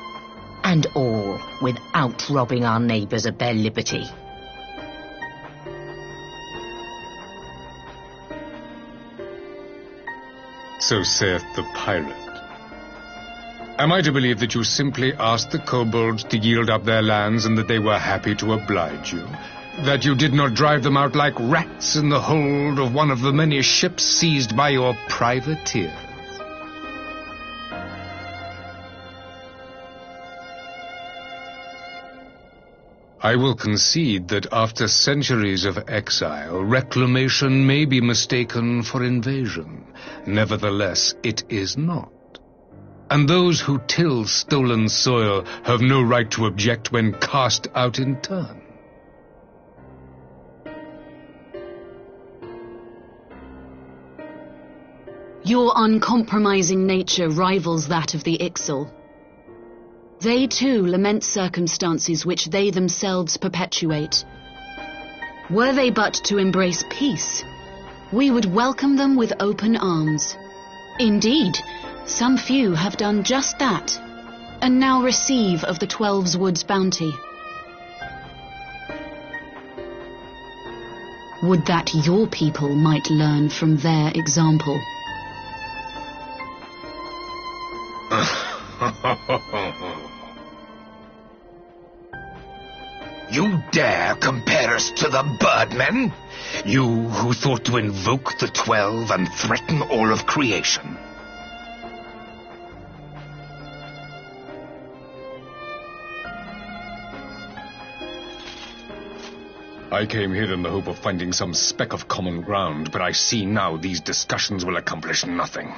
and all without robbing our neighbours of their liberty. So saith the pirate. Am I to believe that you simply asked the kobolds to yield up their lands and that they were happy to oblige you? That you did not drive them out like rats in the hold of one of the many ships seized by your privateers? I will concede that after centuries of exile, reclamation may be mistaken for invasion. Nevertheless, it is not. And those who till stolen soil have no right to object when cast out in turn. Your uncompromising nature rivals that of the Ixal. They too lament circumstances which they themselves perpetuate. Were they but to embrace peace, we would welcome them with open arms. Indeed, some few have done just that, and now receive of the Twelve's Wood's bounty. Would that your people might learn from their example. You dare compare us to the Birdmen? You who thought to invoke the 12 and threaten all of creation? I came here in the hope of finding some speck of common ground, but I see now these discussions will accomplish nothing.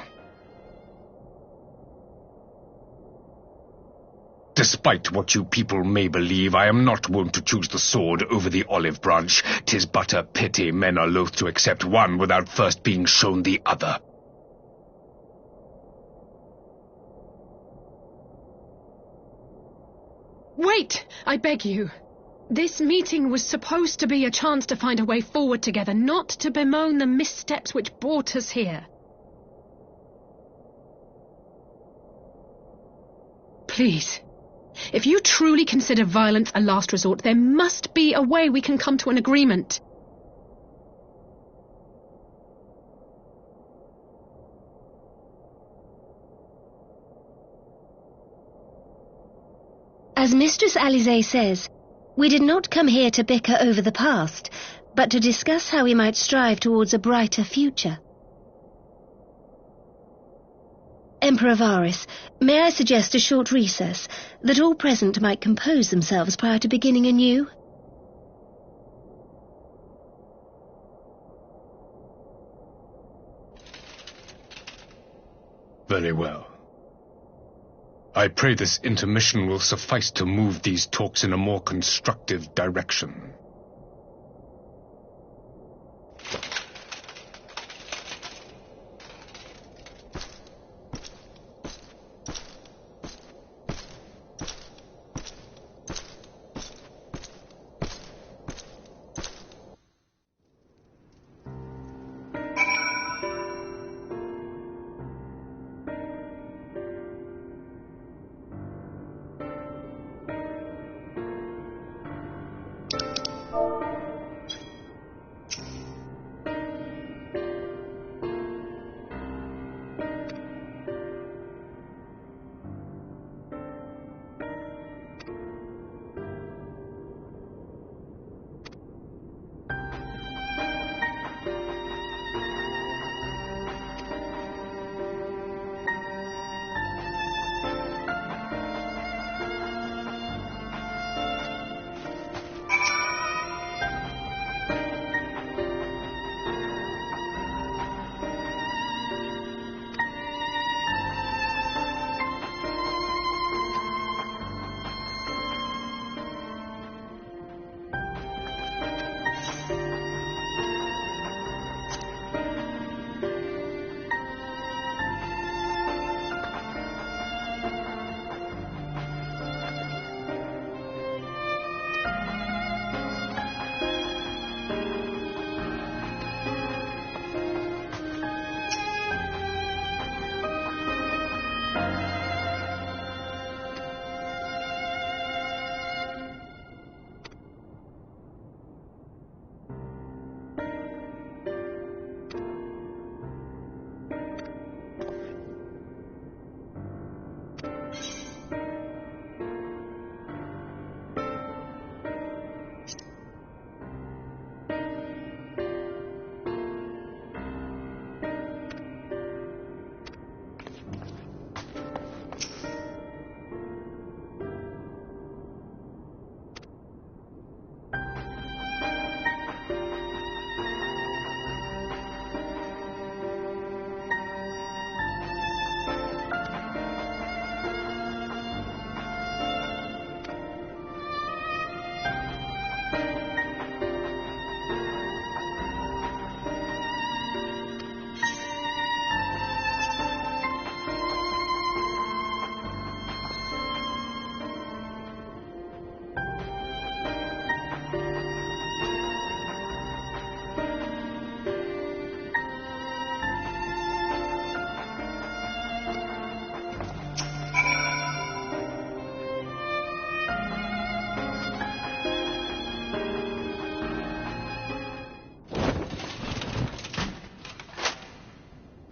Despite what you people may believe, I am not wont to choose the sword over the olive branch. 'Tis but a pity men are loath to accept one without first being shown the other. Wait, I beg you. This meeting was supposed to be a chance to find a way forward together, not to bemoan the missteps which brought us here. Please. If you truly consider violence a last resort, there must be a way we can come to an agreement. As Mistress Alize says, we did not come here to bicker over the past, but to discuss how we might strive towards a brighter future. Emperor Varys, may I suggest a short recess, that all present might compose themselves prior to beginning anew? Very well. I pray this intermission will suffice to move these talks in a more constructive direction.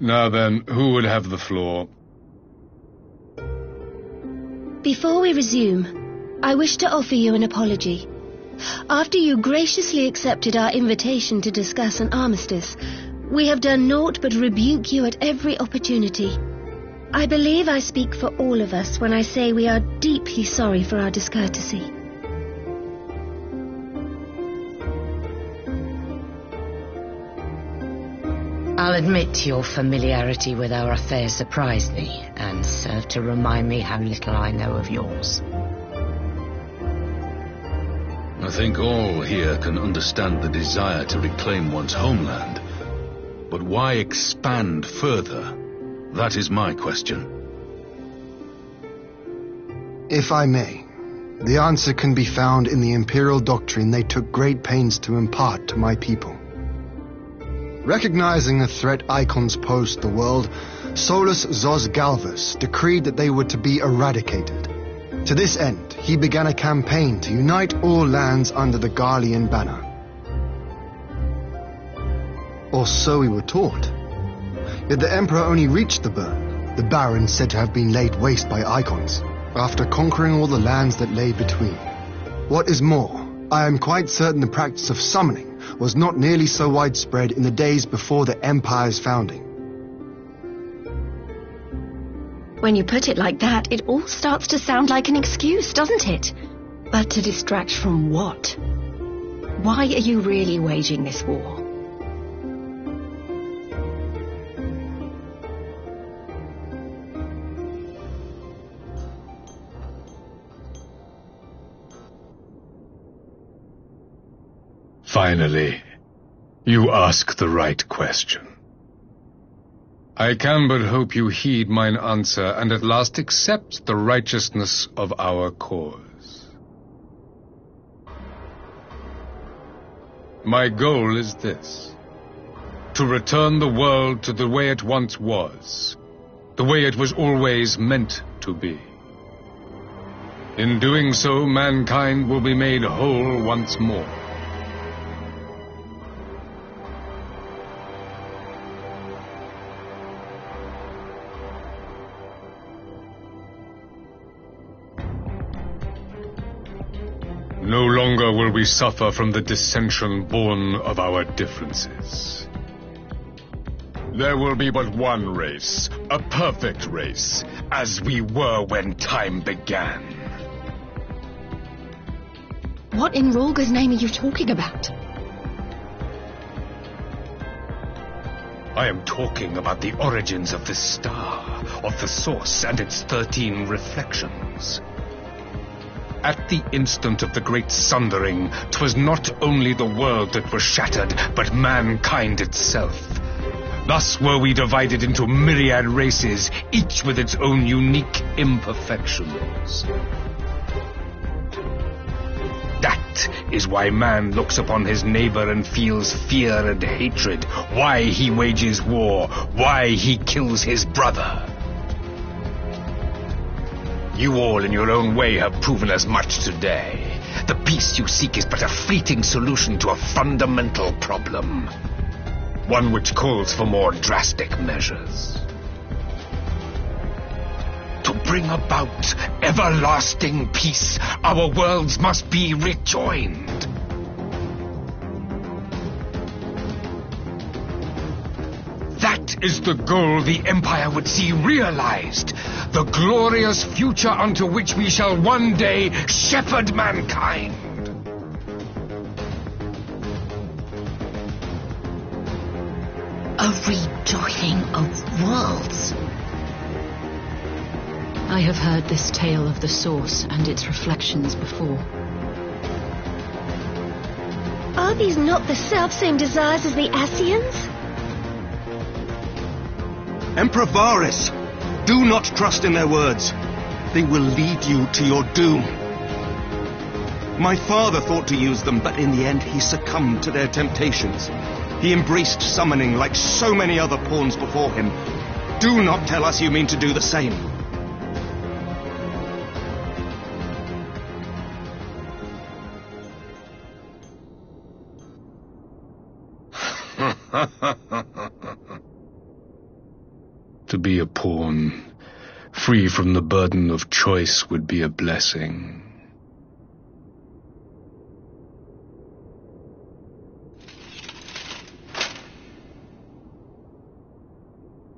Now then, who would have the floor? Before we resume, I wish to offer you an apology. After you graciously accepted our invitation to discuss an armistice, we have done naught but rebuke you at every opportunity. I believe I speak for all of us when I say we are deeply sorry for our discourtesy. I'll admit your familiarity with our affairs surprised me, and served to remind me how little I know of yours. I think all here can understand the desire to reclaim one's homeland. But why expand further? That is my question. If I may, the answer can be found in the Imperial doctrine they took great pains to impart to my people. Recognizing the threat icons pose to the world, Solus Zos Galvus decreed that they were to be eradicated. To this end, he began a campaign to unite all lands under the Garlean banner. Or so we were taught. Yet the Emperor only reached the burn, the barren said to have been laid waste by icons, after conquering all the lands that lay between. What is more, I am quite certain the practice of summoning was not nearly so widespread in the days before the Empire's founding. When you put it like that, it all starts to sound like an excuse, doesn't it? But to distract from what? Why are you really waging this war? Finally, you ask the right question. I can but hope you heed mine answer and at last accept the righteousness of our cause. My goal is this: to return the world to the way it once was, the way it was always meant to be. In doing so, mankind will be made whole once more. No longer will we suffer from the dissension born of our differences. There will be but one race, a perfect race, as we were when time began. What in Rhalga's name are you talking about? I am talking about the origins of this star, of the source and its 13 reflections. At the instant of the great sundering, 'twas not only the world that was shattered, but mankind itself. Thus were we divided into myriad races, each with its own unique imperfections. That is why man looks upon his neighbor and feels fear and hatred, why he wages war, why he kills his brother. You all in your own way have proven as much today. The peace you seek is but a fleeting solution to a fundamental problem. One which calls for more drastic measures. To bring about everlasting peace, our worlds must be rejoined. That is the goal the Empire would see realized. The glorious future unto which we shall one day shepherd mankind. A rejoining of worlds. I have heard this tale of the source and its reflections before. Are these not the selfsame desires as the Ascians? Emperor Varys, do not trust in their words. They will lead you to your doom. My father thought to use them, but in the end he succumbed to their temptations. He embraced summoning like so many other pawns before him. Do not tell us you mean to do the same. To be a pawn, free from the burden of choice, would be a blessing.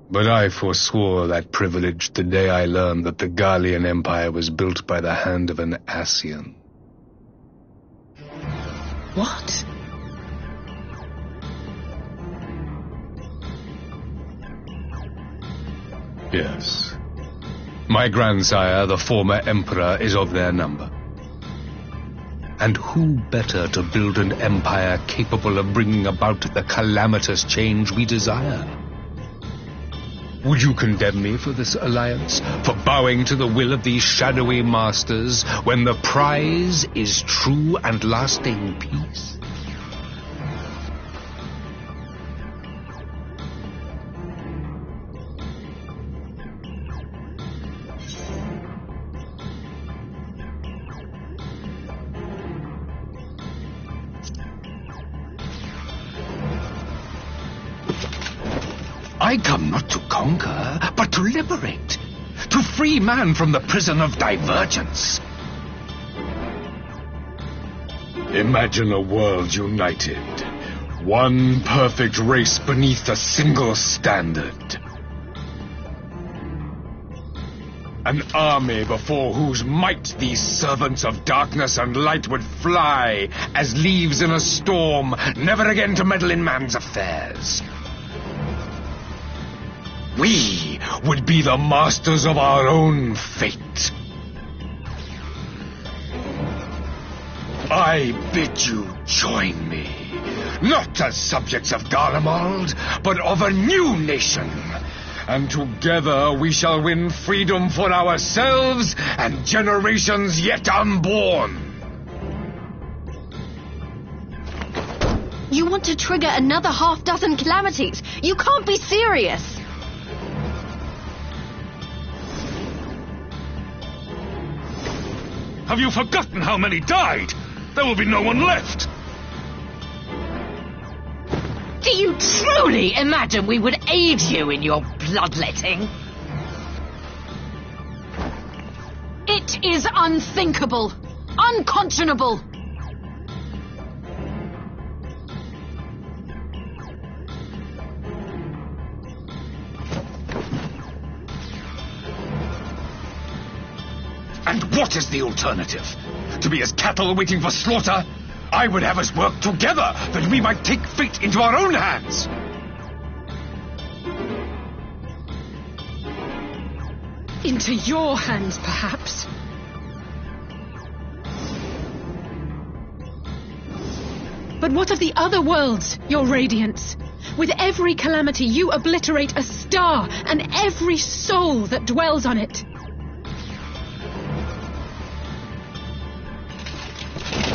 But I forswore that privilege the day I learned that the Gallian Empire was built by the hand of an Ascian. What? Yes. My grandsire, the former emperor, is of their number. And who better to build an empire capable of bringing about the calamitous change we desire? Would you condemn me for this alliance, for bowing to the will of these shadowy masters, when the prize is true and lasting peace? I come not to conquer, but to liberate. To free man from the prison of divergence. Imagine a world united. One perfect race beneath a single standard. An army before whose might these servants of darkness and light would fly, as leaves in a storm, never again to meddle in man's affairs. We would be the masters of our own fate. I bid you join me, not as subjects of Garlemald, but of a new nation. And together we shall win freedom for ourselves and generations yet unborn. You want to trigger another half-dozen calamities? You can't be serious! Have you forgotten how many died? There will be no one left. Do you truly imagine we would aid you in your bloodletting? It is unthinkable, unconscionable. And what is the alternative? To be as cattle waiting for slaughter? I would have us work together, that we might take fate into our own hands. Into your hands, perhaps. But what of the other worlds, your radiance? With every calamity, you obliterate a star and every soul that dwells on it.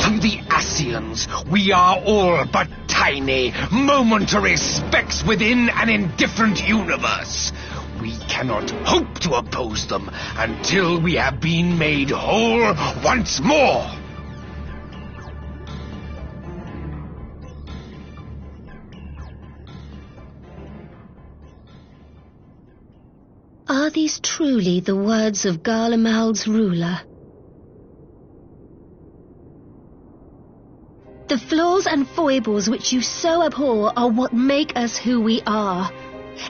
To the Ascians, we are all but tiny, momentary specks within an indifferent universe. We cannot hope to oppose them until we have been made whole once more. Are these truly the words of Garlemald's ruler? The flaws and foibles which you so abhor are what make us who we are.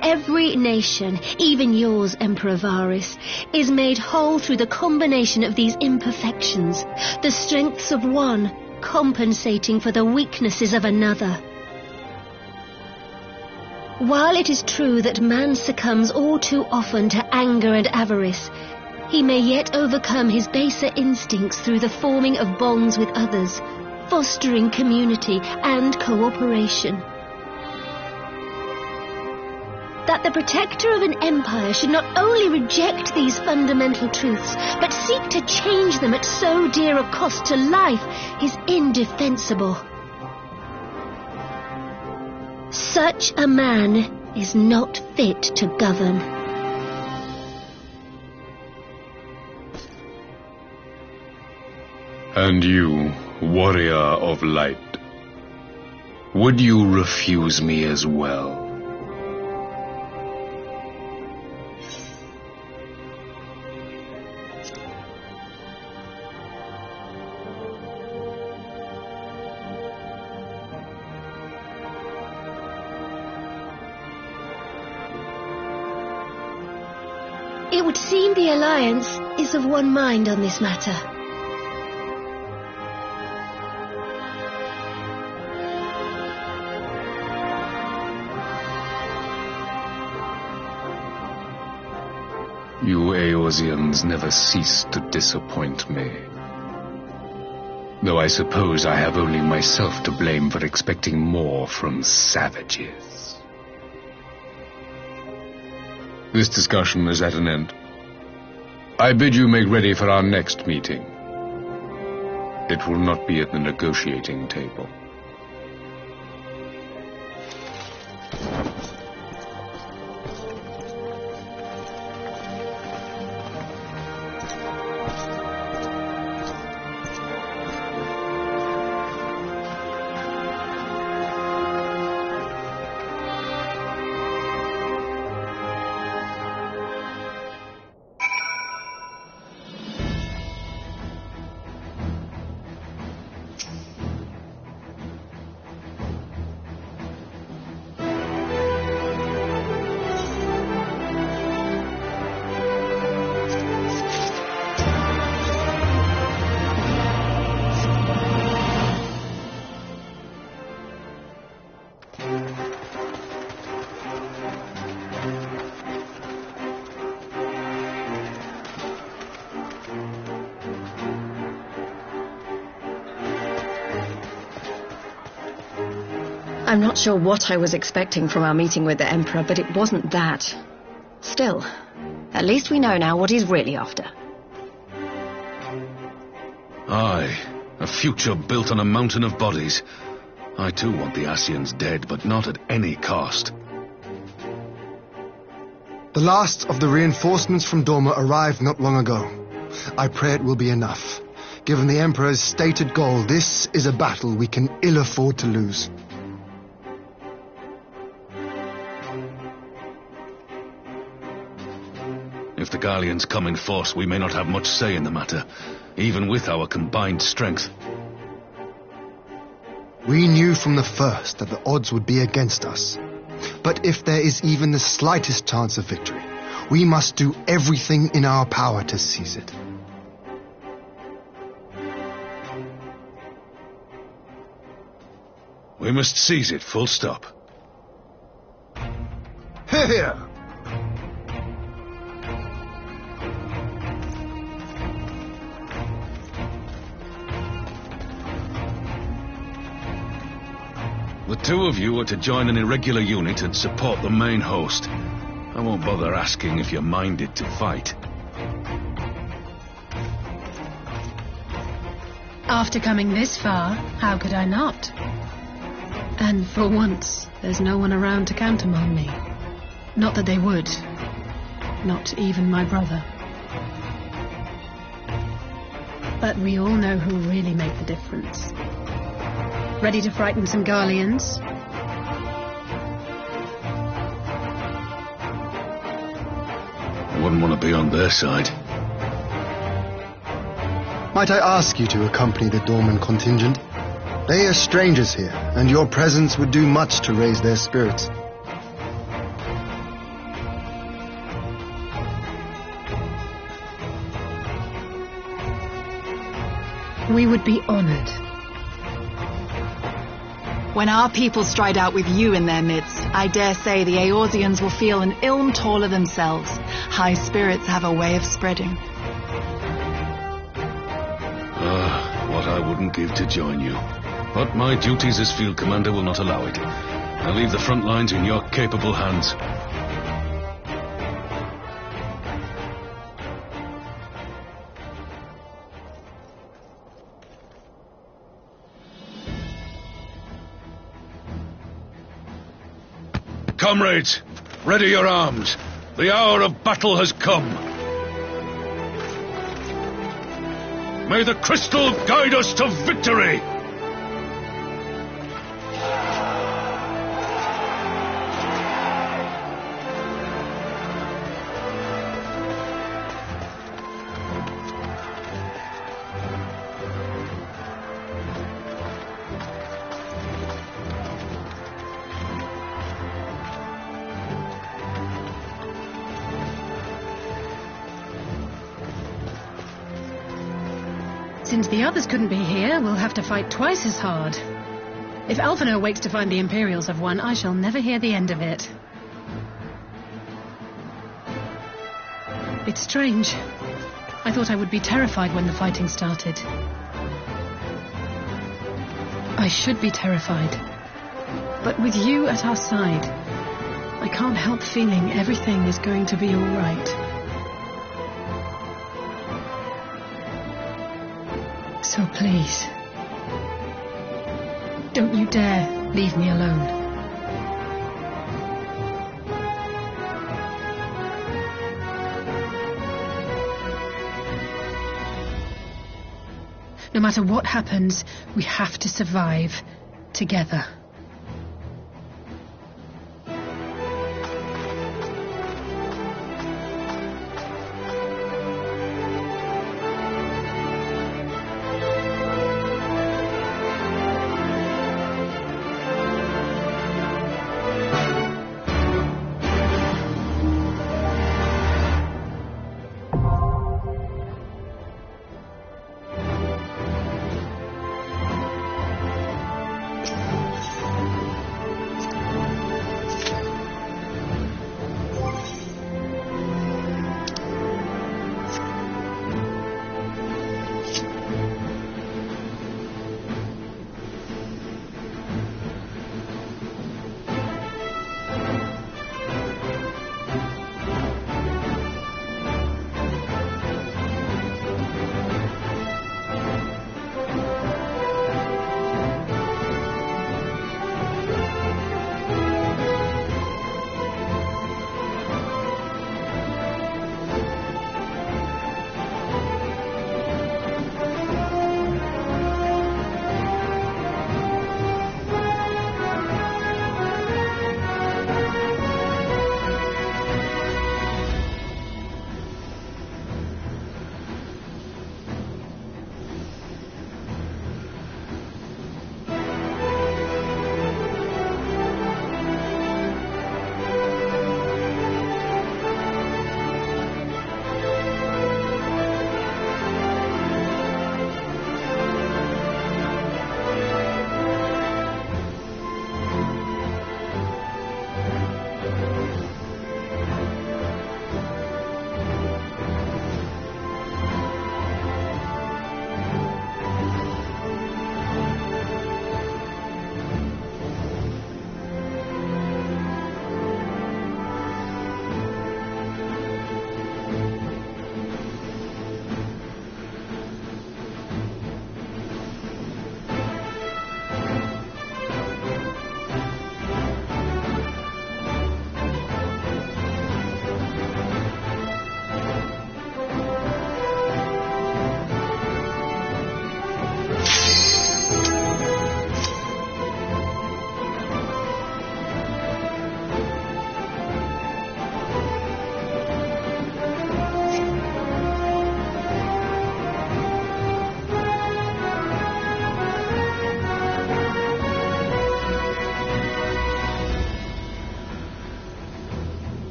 Every nation, even yours, Emperor Varys, is made whole through the combination of these imperfections, the strengths of one compensating for the weaknesses of another. While it is true that man succumbs all too often to anger and avarice, he may yet overcome his baser instincts through the forming of bonds with others, fostering community and cooperation. That the protector of an empire should not only reject these fundamental truths, but seek to change them at so dear a cost to life is indefensible. Such a man is not fit to govern. And you, warrior of light, would you refuse me as well? It would seem the Alliance is of one mind on this matter. You Eorzeans never cease to disappoint me. Though I suppose I have only myself to blame for expecting more from savages. This discussion is at an end. I bid you make ready for our next meeting. It will not be at the negotiating table. I'm not sure what I was expecting from our meeting with the Emperor, but it wasn't that. Still, at least we know now what he's really after. Aye, a future built on a mountain of bodies. I too want the Ascians dead, but not at any cost. The last of the reinforcements from Dorma arrived not long ago. I pray it will be enough. Given the Emperor's stated goal, this is a battle we can ill afford to lose. If the Gallians come in force, we may not have much say in the matter, even with our combined strength. We knew from the first that the odds would be against us. But if there is even the slightest chance of victory, we must do everything in our power to seize it. We must seize it, full stop. Hear, hear! The two of you are to join an irregular unit and support the main host. I won't bother asking if you're minded to fight. After coming this far, how could I not? And for once, there's no one around to countermand me. Not that they would. Not even my brother. But we all know who really make the difference. Ready to frighten some Garleans? I wouldn't want to be on their side. Might I ask you to accompany the Dorman contingent? They are strangers here, and your presence would do much to raise their spirits. We would be honored. When our people stride out with you in their midst, I dare say the Eorzeans will feel an ilm taller themselves. High spirits have a way of spreading. What I wouldn't give to join you. But my duties as field commander will not allow it. I leave the front lines in your capable hands. Comrades, ready your arms. The hour of battle has come. May the crystal guide us to victory! Since the others couldn't be here, we'll have to fight twice as hard. If Alphino wakes to find the Imperials have won, I shall never hear the end of it. It's strange. I thought I would be terrified when the fighting started. I should be terrified. But with you at our side, I can't help feeling everything is going to be all right. So please, don't you dare leave me alone. No matter what happens, we have to survive together.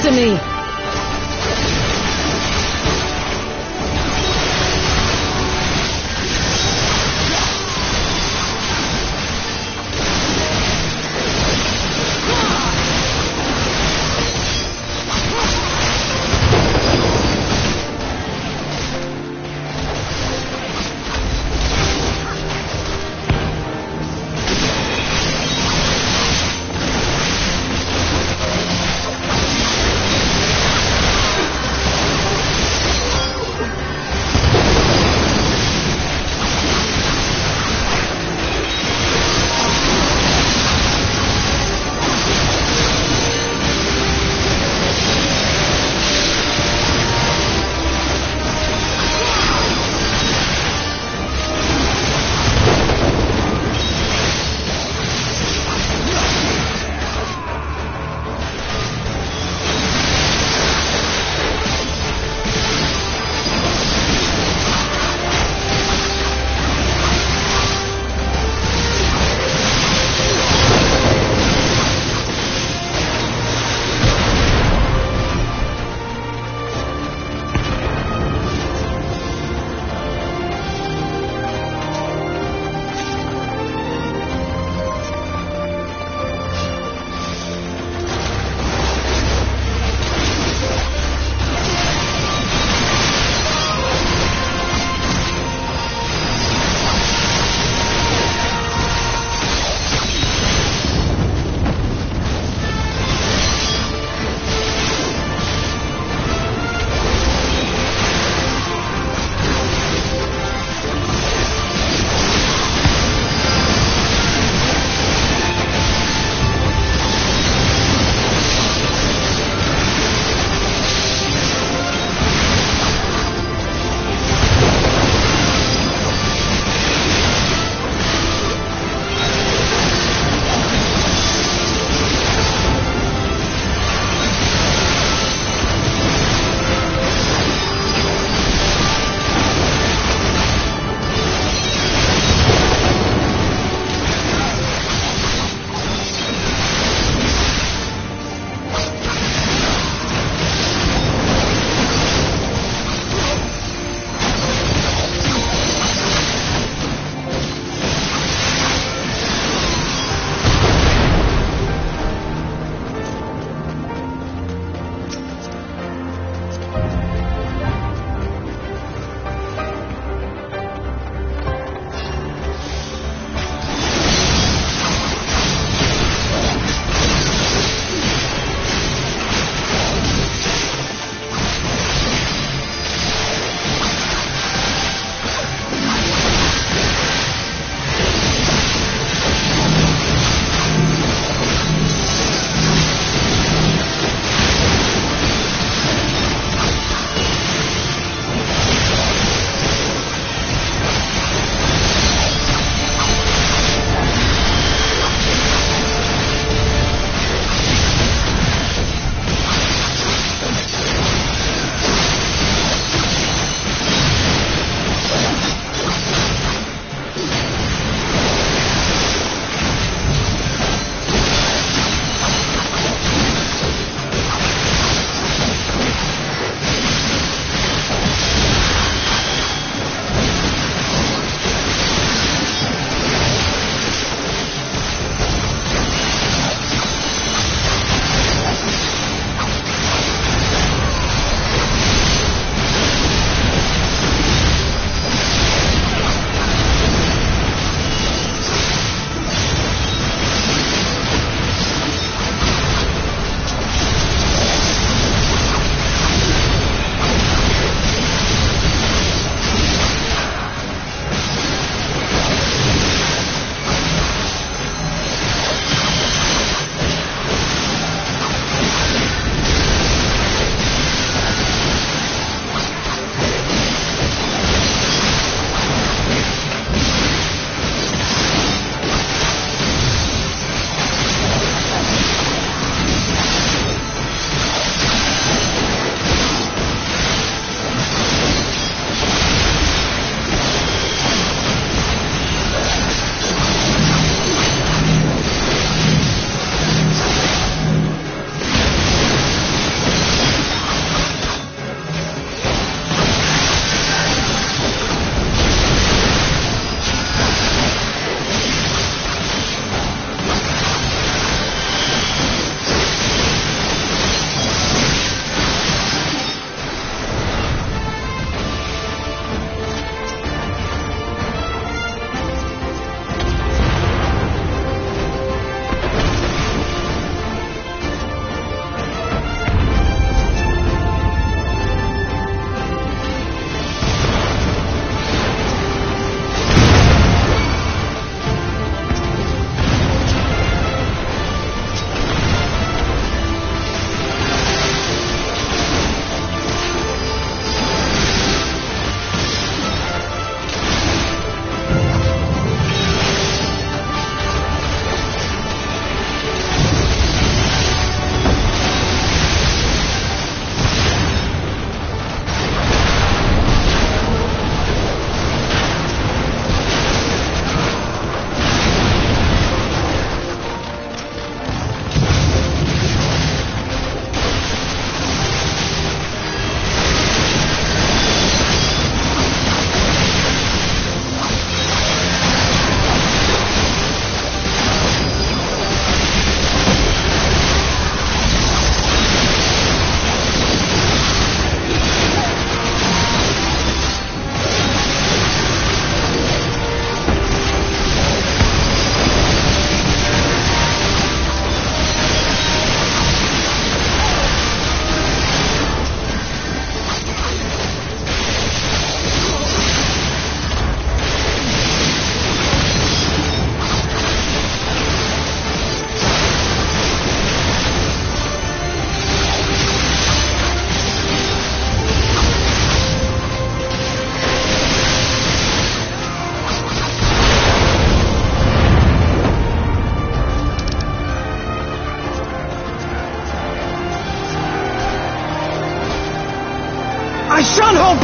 to me!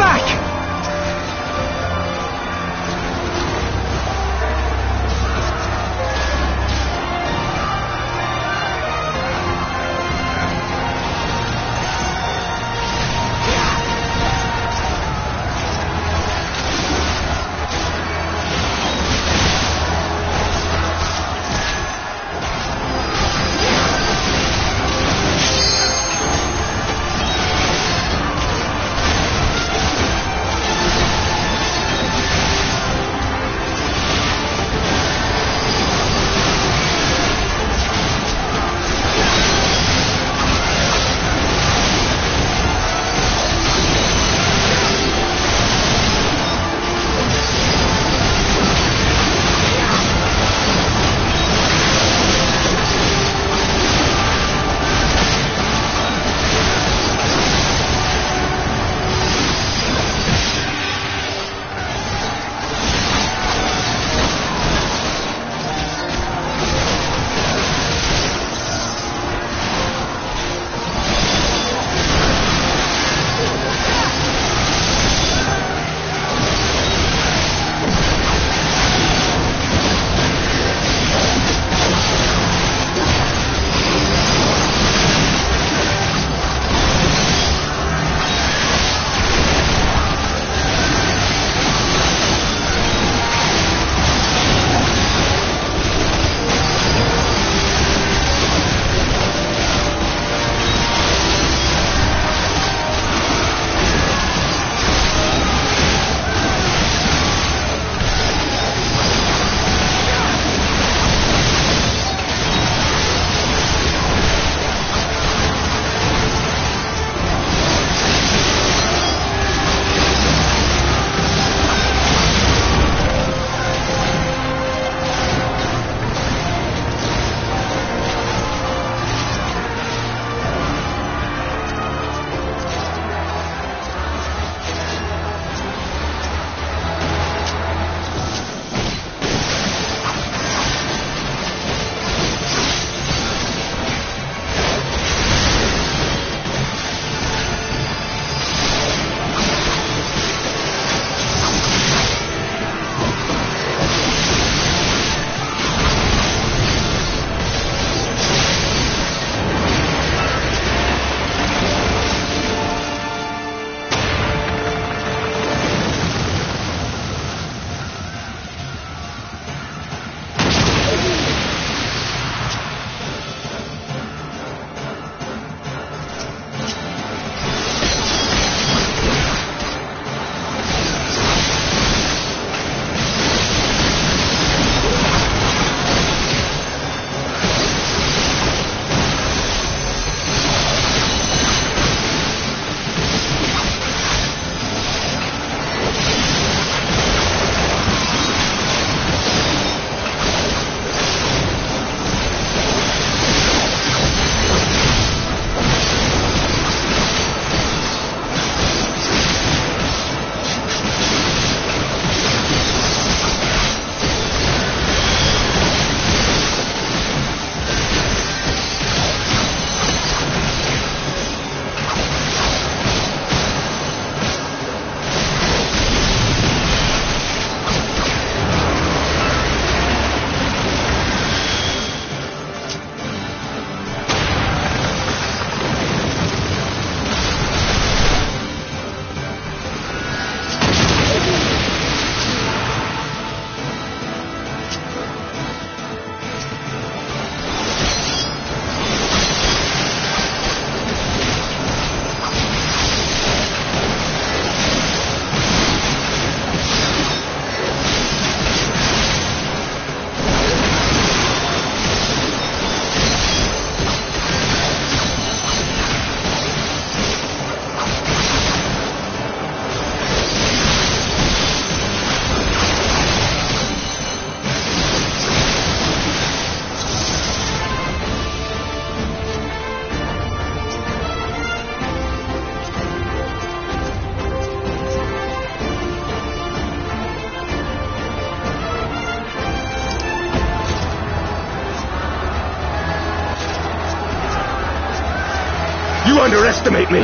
back! You underestimate me!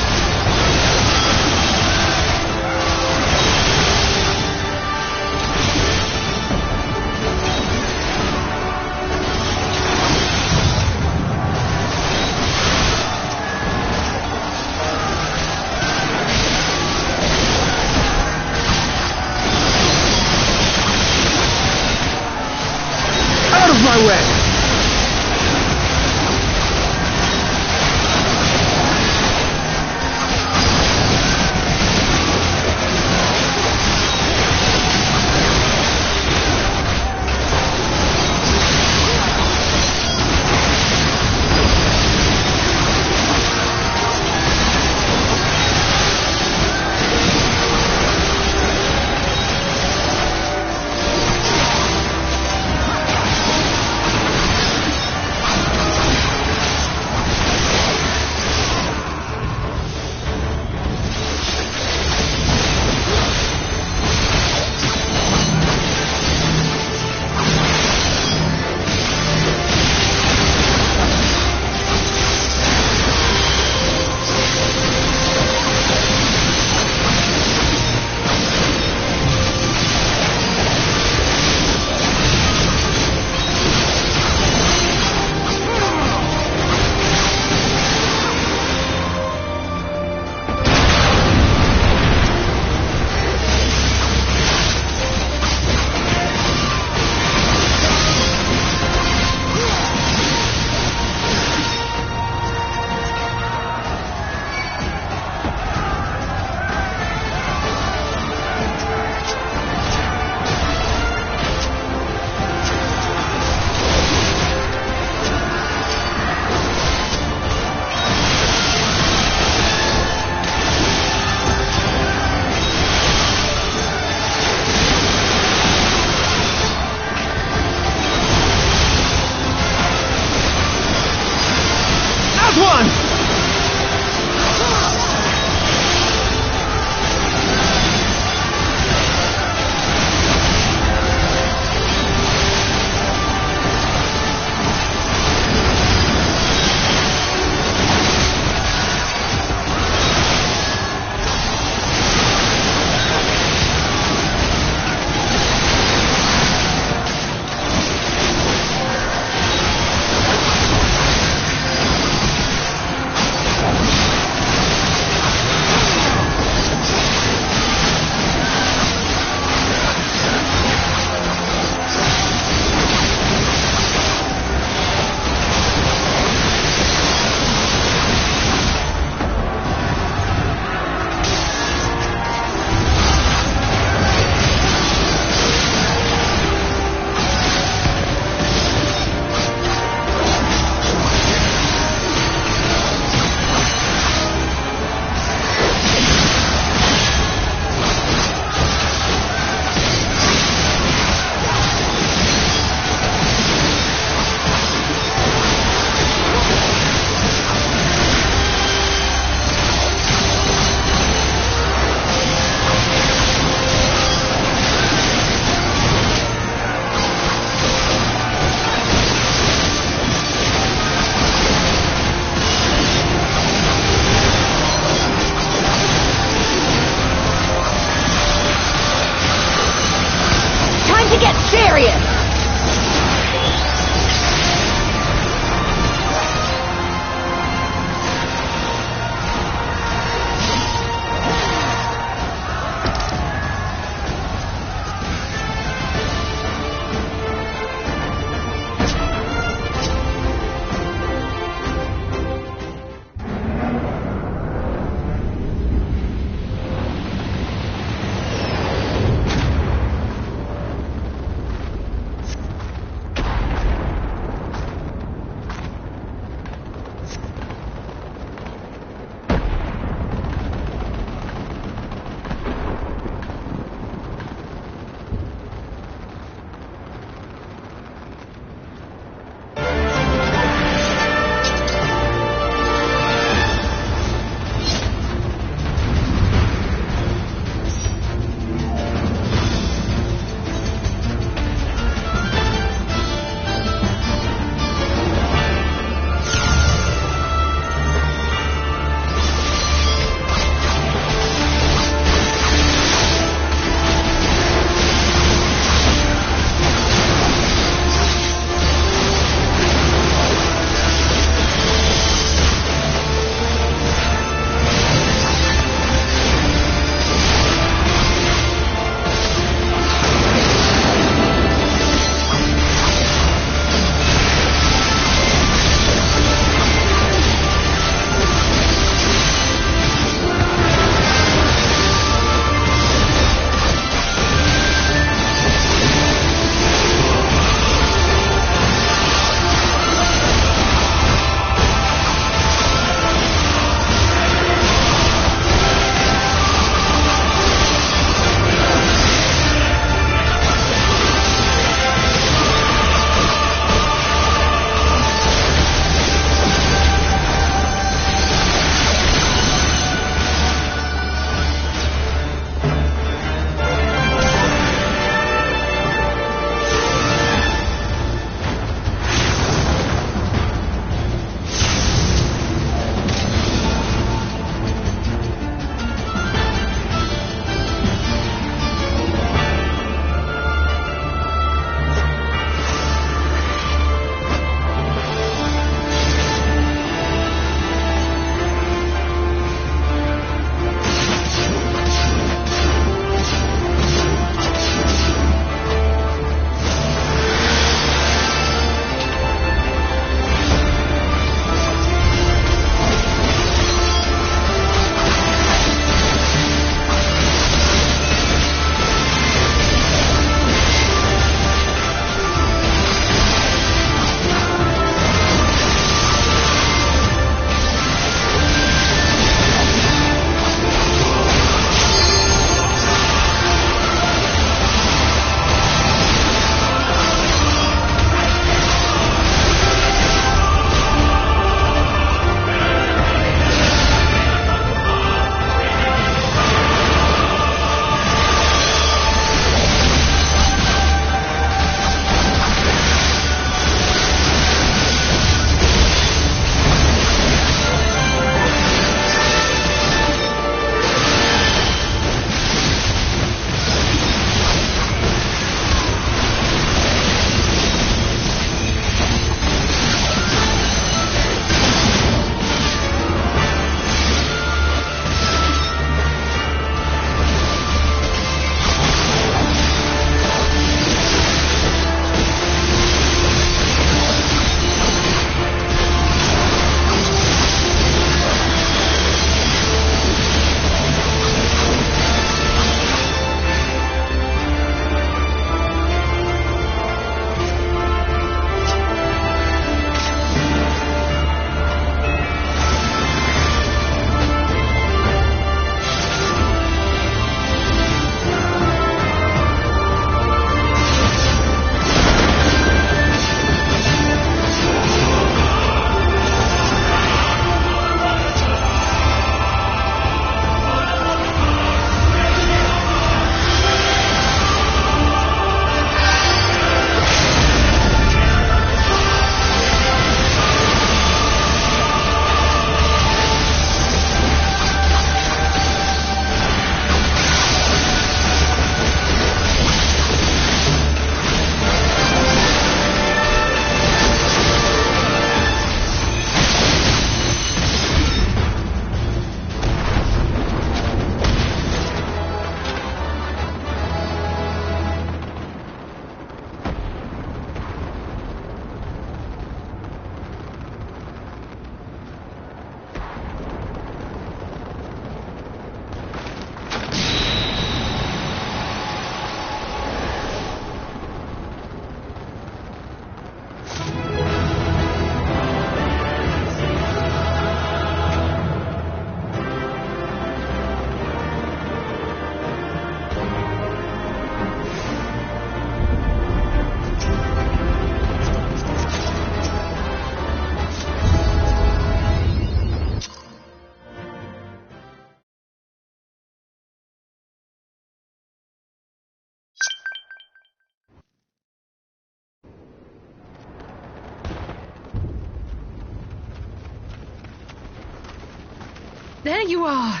There you are,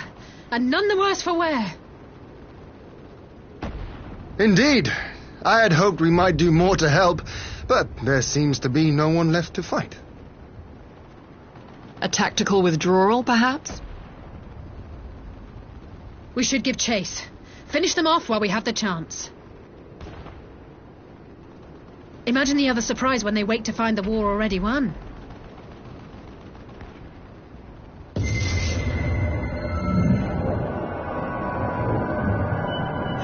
and none the worse for wear. Indeed. I had hoped we might do more to help, but there seems to be no one left to fight. A tactical withdrawal, perhaps? We should give chase. Finish them off while we have the chance. Imagine the other surprise when they wake to find the war already won.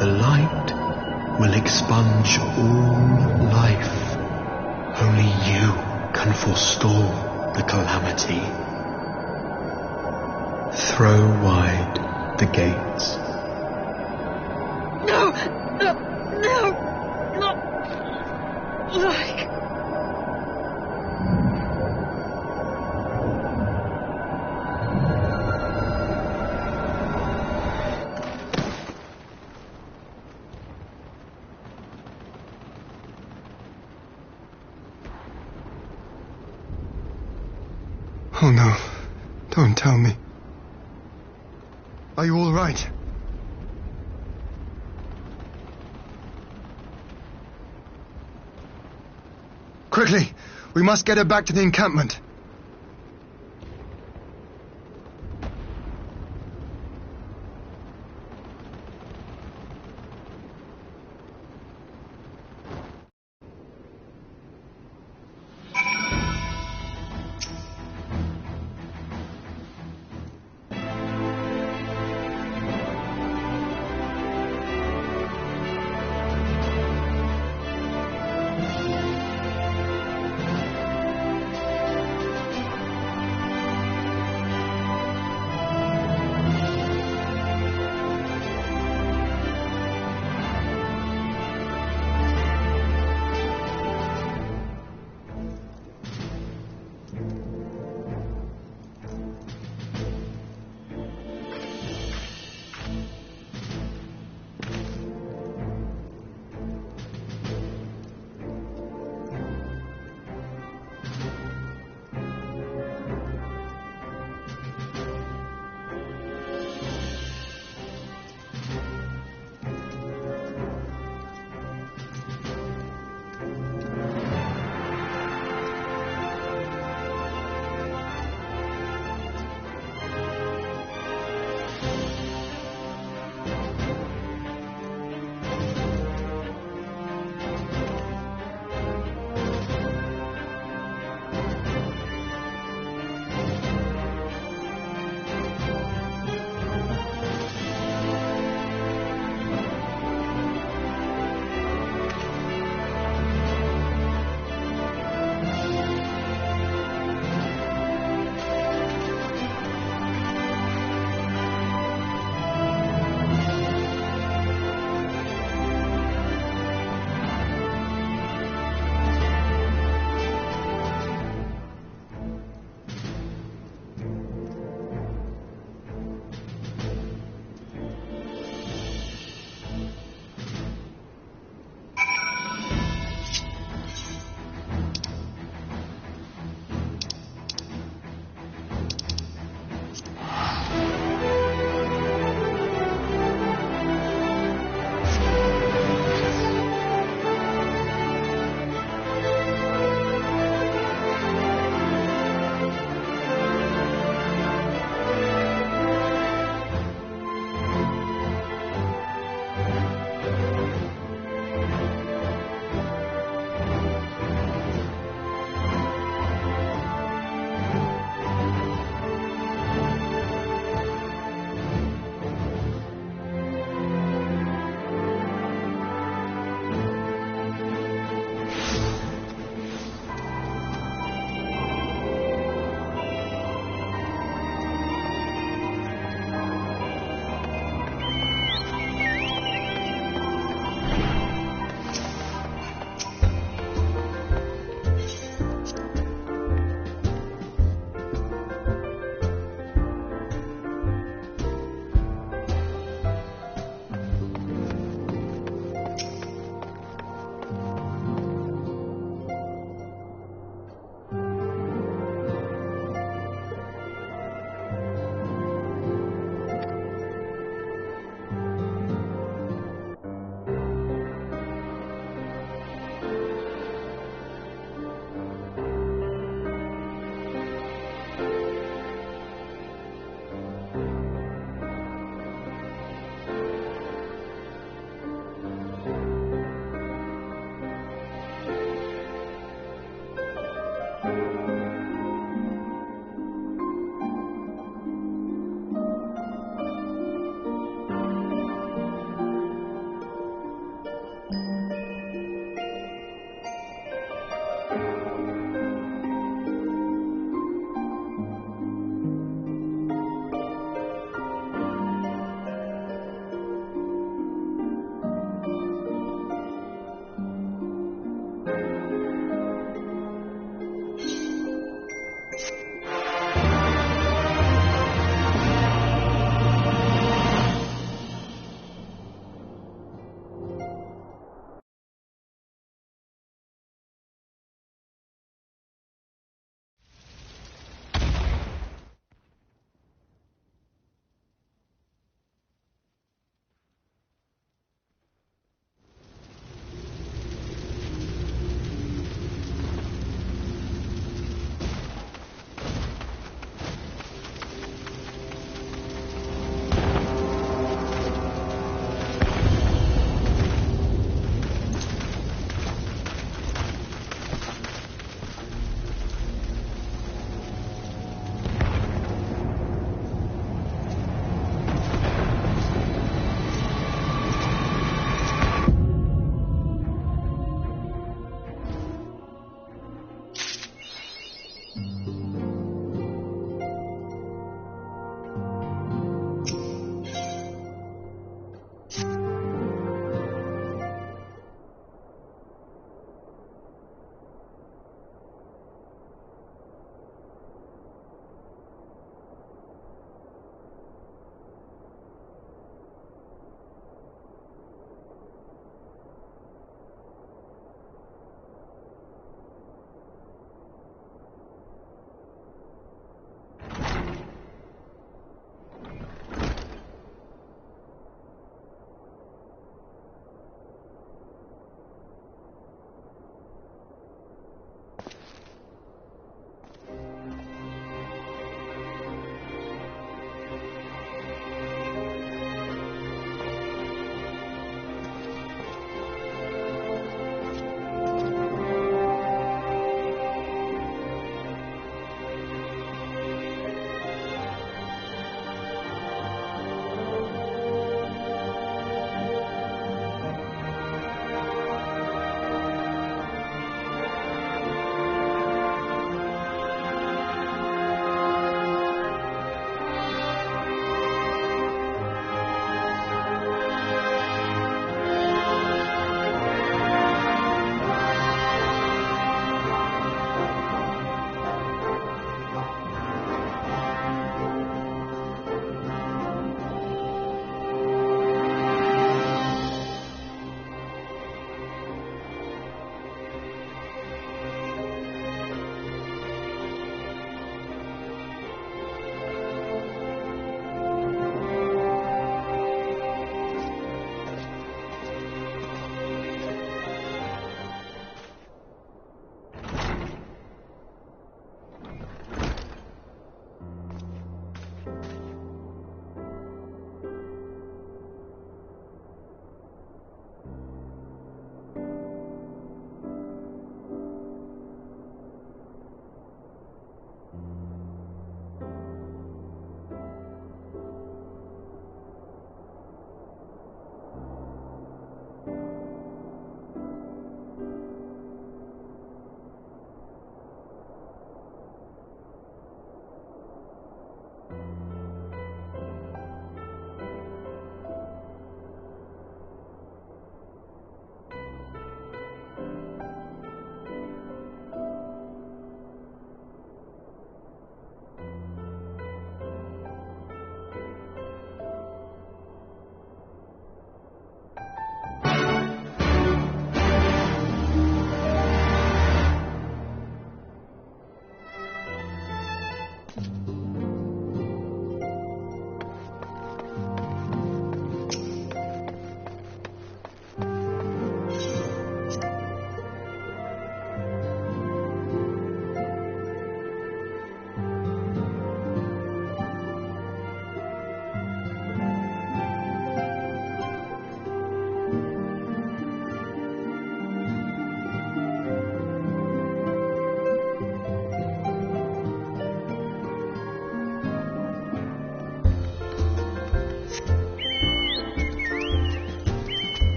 The light will expunge all life. Only you can forestall the calamity. Throw wide the gates. No! No! No! Not like... Oh no. Don't tell me. Are you all right? Quickly! We must get her back to the encampment.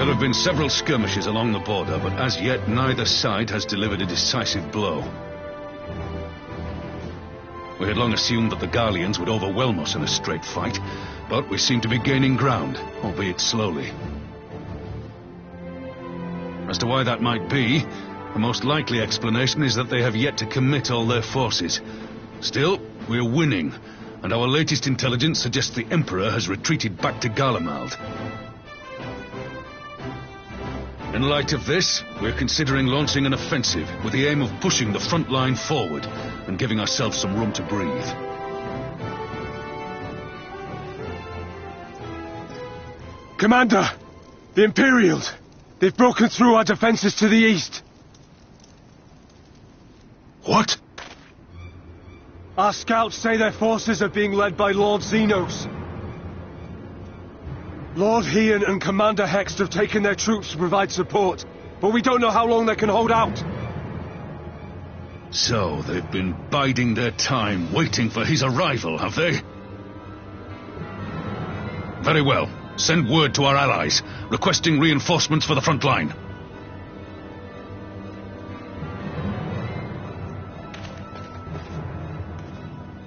There have been several skirmishes along the border, but as yet neither side has delivered a decisive blow. We had long assumed that the Garleans would overwhelm us in a straight fight, but we seem to be gaining ground, albeit slowly. As to why that might be, the most likely explanation is that they have yet to commit all their forces. Still, we're winning, and our latest intelligence suggests the Emperor has retreated back to Garlemald. In light of this, we're considering launching an offensive with the aim of pushing the front line forward and giving ourselves some room to breathe. Commander! The Imperials! They've broken through our defenses to the east. What? Our scouts say their forces are being led by Lord Xenos. Lord Heian and Commander Hext have taken their troops to provide support, but we don't know how long they can hold out. So, they've been biding their time, waiting for his arrival, have they? Very well. Send word to our allies, requesting reinforcements for the front line.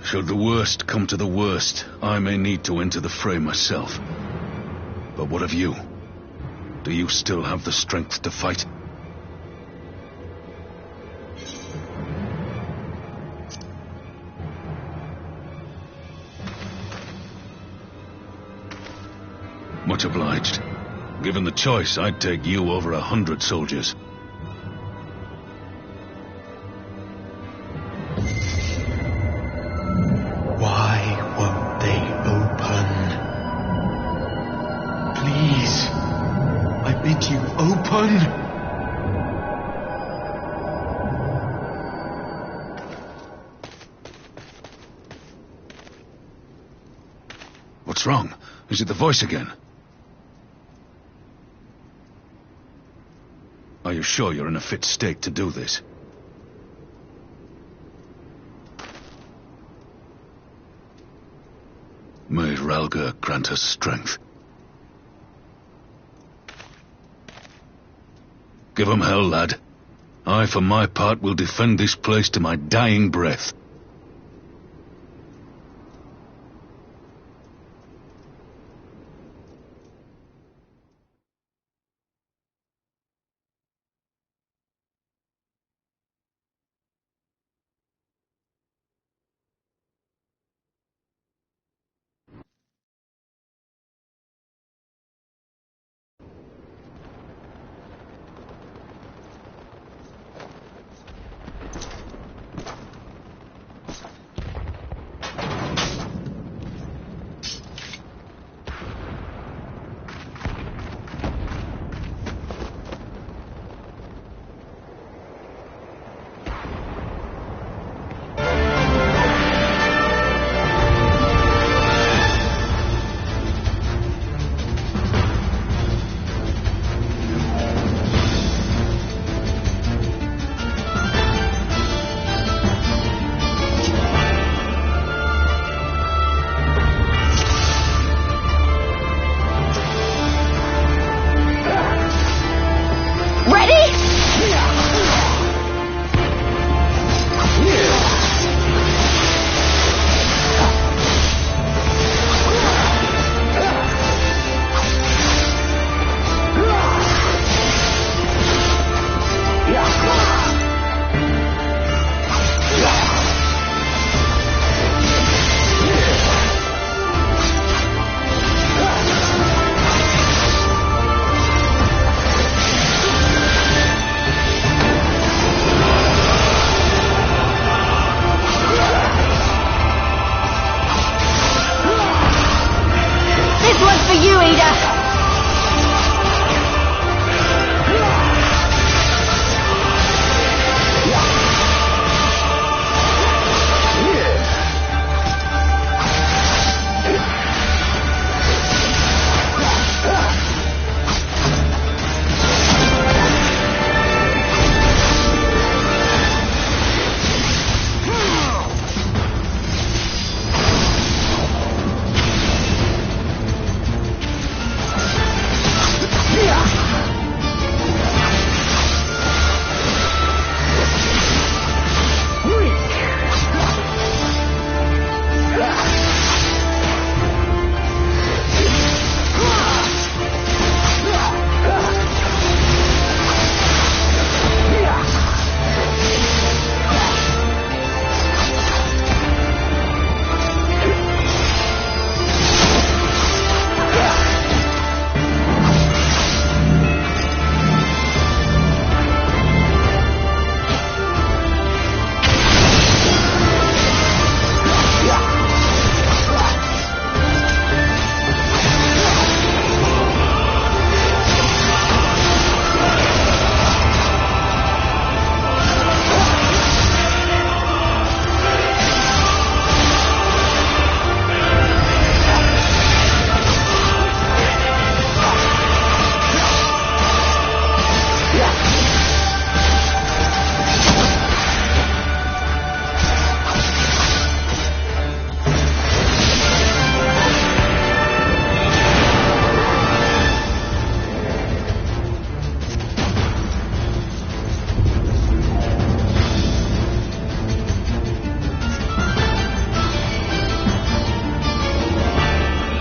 Should the worst come to the worst, I may need to enter the fray myself. But what of you? Do you still have the strength to fight? Much obliged. Given the choice, I'd take you over 100 soldiers. Why won't they open? Please, I bid you open! What's wrong? Is it the voice again? Are you sure you're in a fit state to do this? May Ralga grant us strength. Give 'em hell, lad. I, for my part, will defend this place to my dying breath.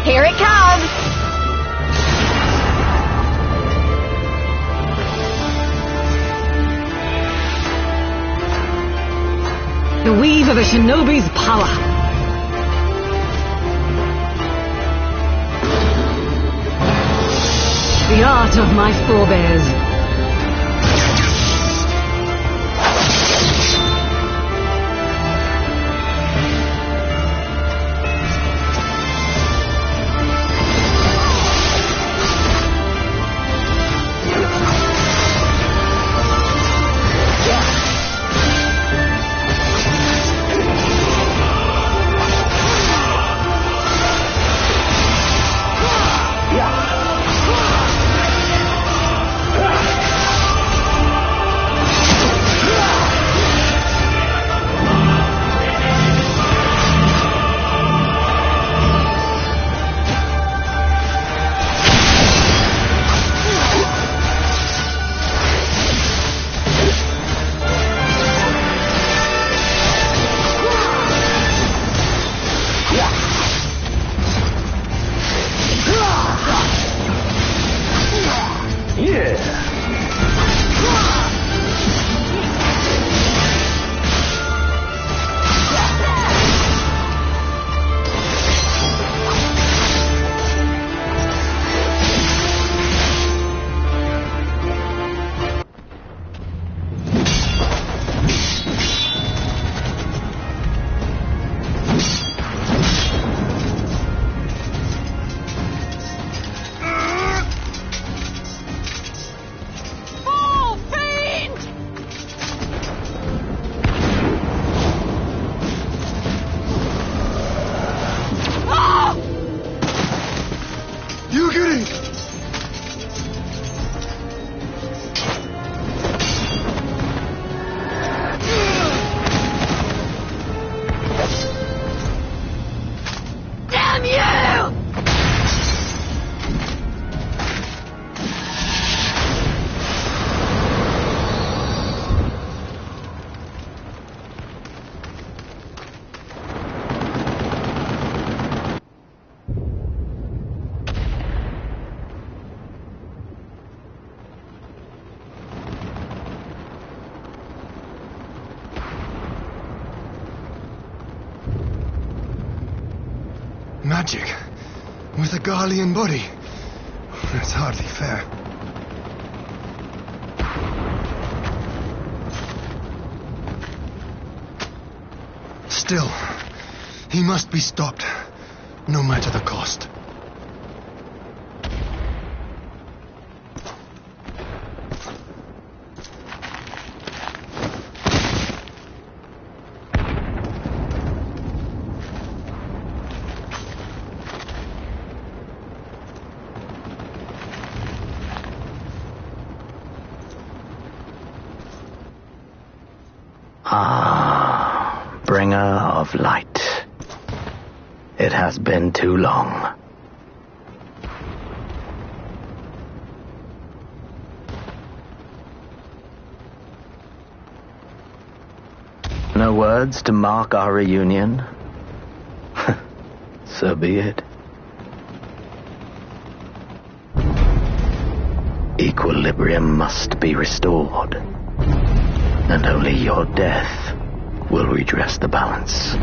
Here it comes! The weave of a shinobi's power. The art of my forebears. Magic? With a Garlean body? That's hardly fair. Still, he must be stopped, no matter the cost. Bringer of light. It has been too long. No words to mark our reunion? So be it. Equilibrium must be restored, and only your death will redress the balance.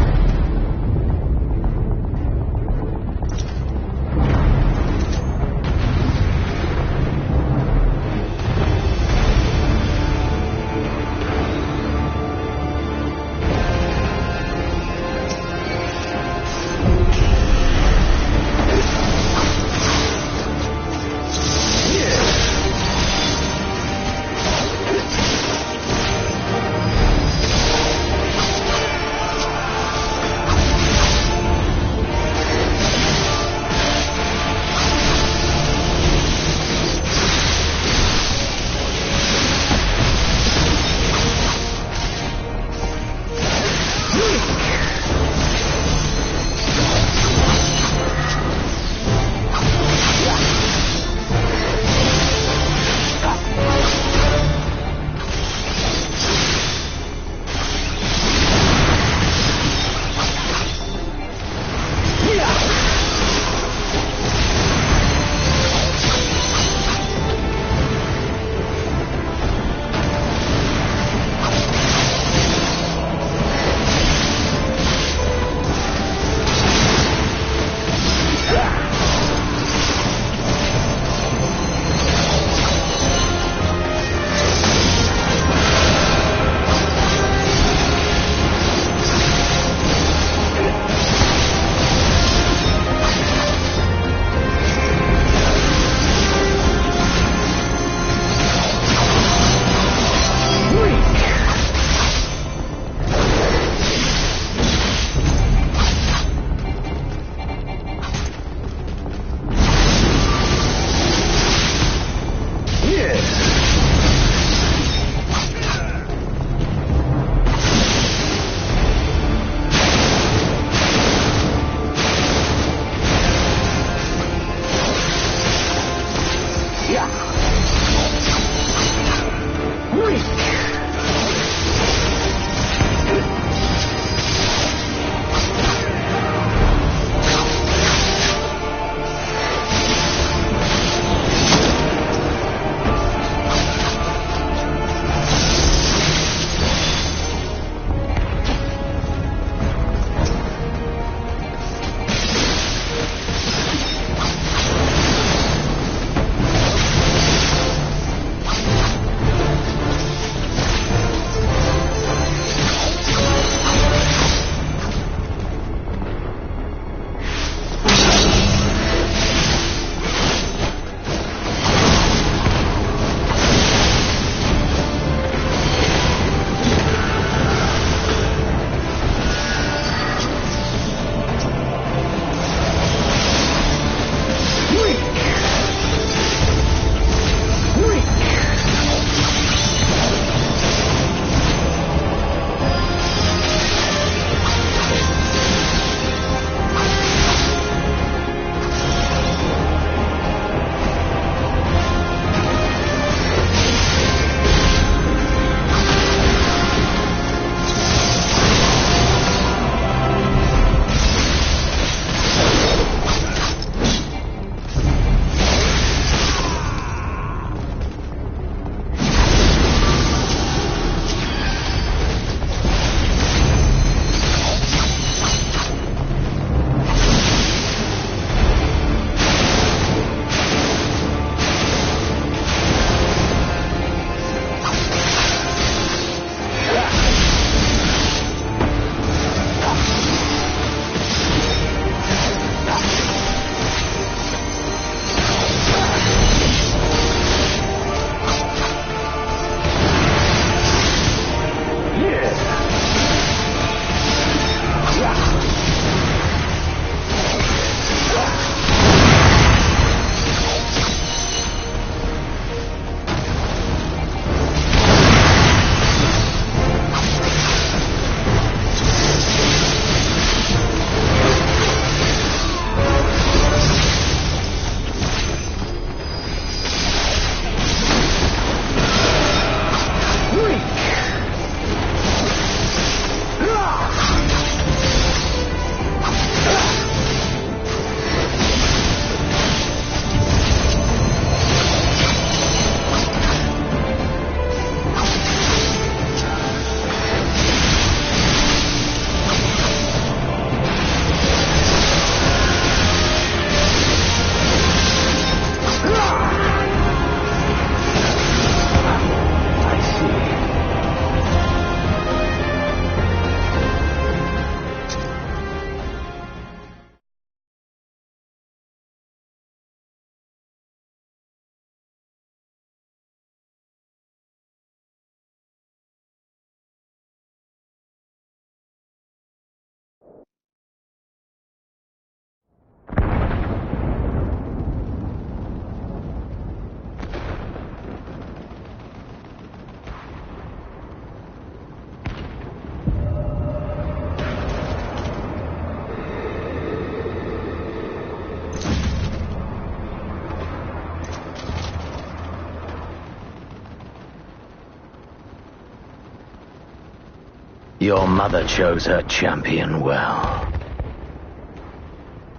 Your mother chose her champion well.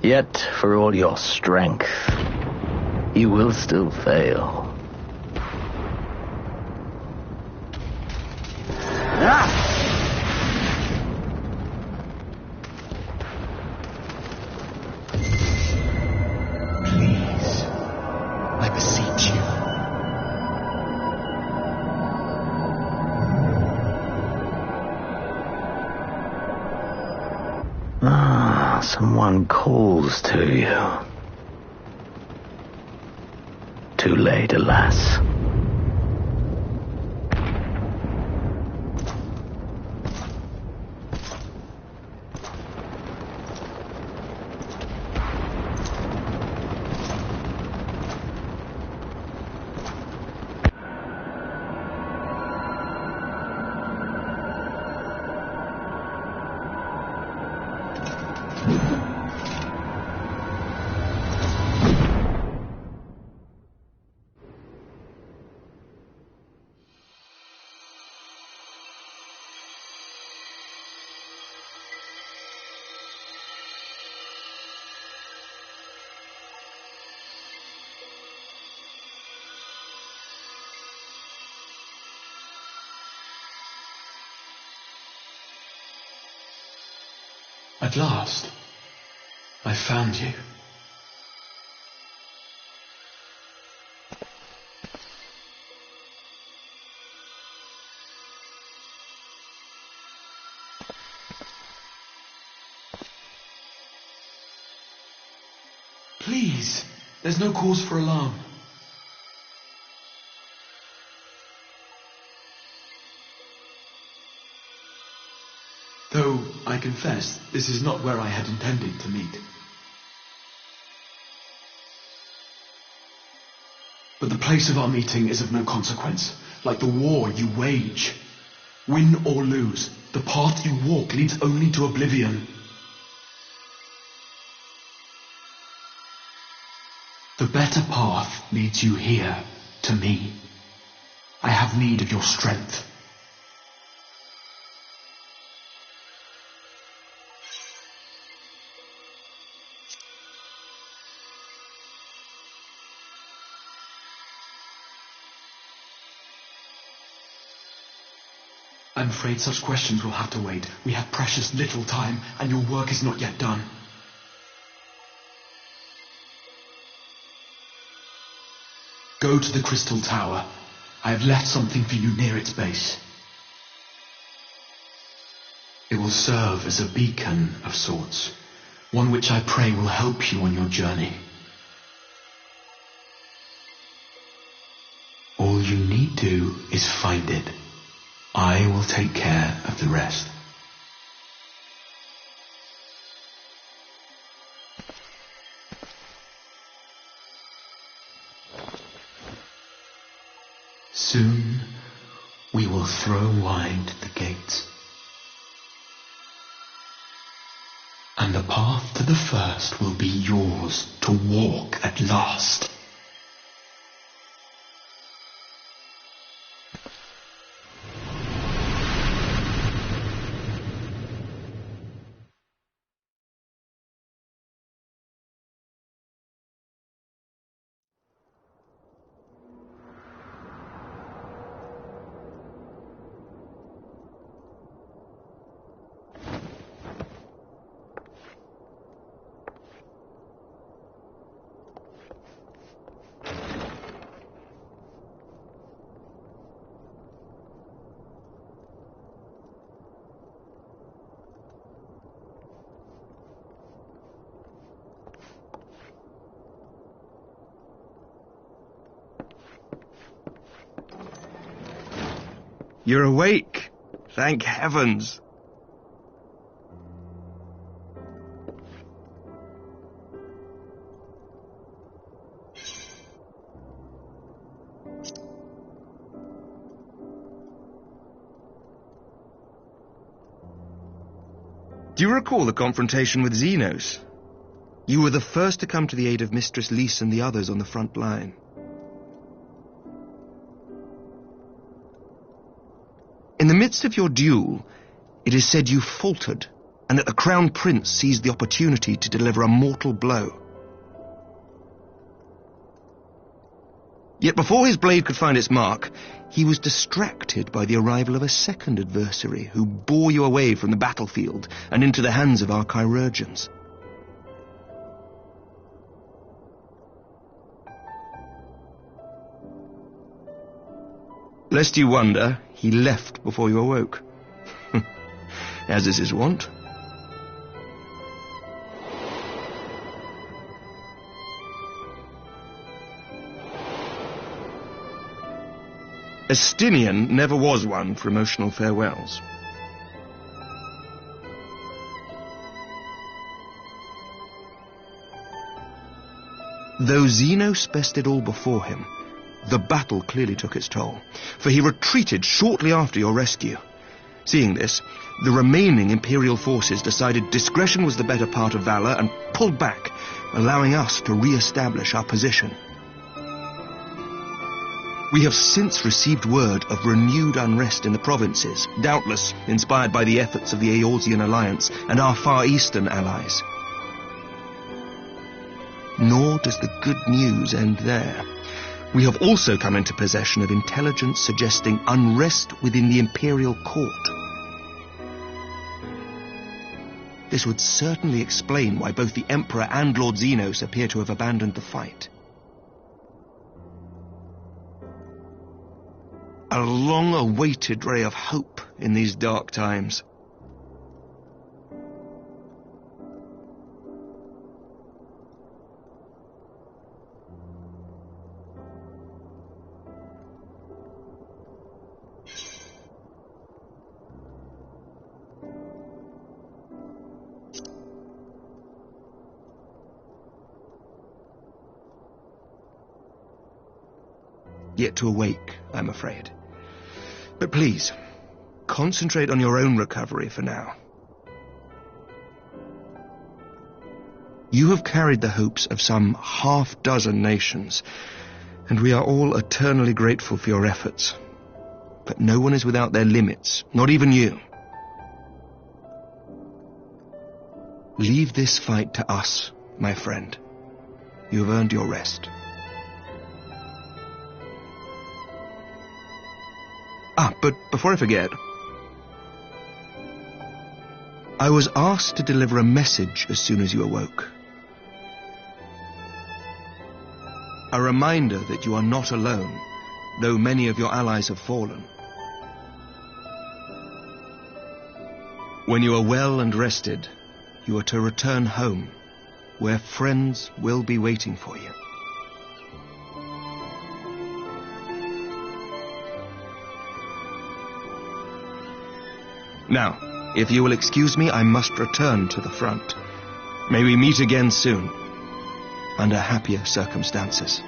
Yet, for all your strength, you will still fail. Please, I beseech you. Someone calls to you. Too late, alas. At last, I found you. Please, there's no cause for alarm. Though, I confess, this is not where I had intended to meet. But the place of our meeting is of no consequence, like the war you wage. Win or lose, the path you walk leads only to oblivion. The better path leads you here, to me. I have need of your strength. I'm afraid such questions will have to wait. We have precious little time, and your work is not yet done. Go to the Crystal Tower. I have left something for you near its base. It will serve as a beacon of sorts, one which I pray will help you on your journey. All you need do is find it. I will take care of the rest. Soon we will throw wide the gates, and the path to the first will be yours to walk at last. You're awake. Thank heavens. Do you recall the confrontation with Xenos? You were the first to come to the aid of Mistress Lys and the others on the front line. In the midst of your duel, It is said you faltered, and that the Crown Prince seized the opportunity to deliver a mortal blow. Yet before his blade could find its mark, he was distracted by the arrival of a second adversary who bore you away from the battlefield and into the hands of our chirurgeons. Lest you wonder, he left before you awoke. As is his wont. Estinian never was one for emotional farewells. Though Xenos bested all before him, the battle clearly took its toll, for he retreated shortly after your rescue. Seeing this, the remaining Imperial forces decided discretion was the better part of valor and pulled back, allowing us to re-establish our position. We have since received word of renewed unrest in the provinces, doubtless inspired by the efforts of the Eorzean Alliance and our Far Eastern allies. Nor does the good news end there. We have also come into possession of intelligence suggesting unrest within the Imperial Court. This would certainly explain why both the Emperor and Lord Xenos appear to have abandoned the fight. A long-awaited ray of hope in these dark times. Yet to awake, I'm afraid. But please, concentrate on your own recovery for now. You have carried the hopes of some half-dozen nations, and we are all eternally grateful for your efforts. But no one is without their limits, not even you. Leave this fight to us, my friend. You have earned your rest. But before I forget, I was asked to deliver a message as soon as you awoke. A reminder that you are not alone, though many of your allies have fallen. When you are well and rested, you are to return home, where friends will be waiting for you. Now, if you will excuse me, I must return to the front. May we meet again soon, under happier circumstances.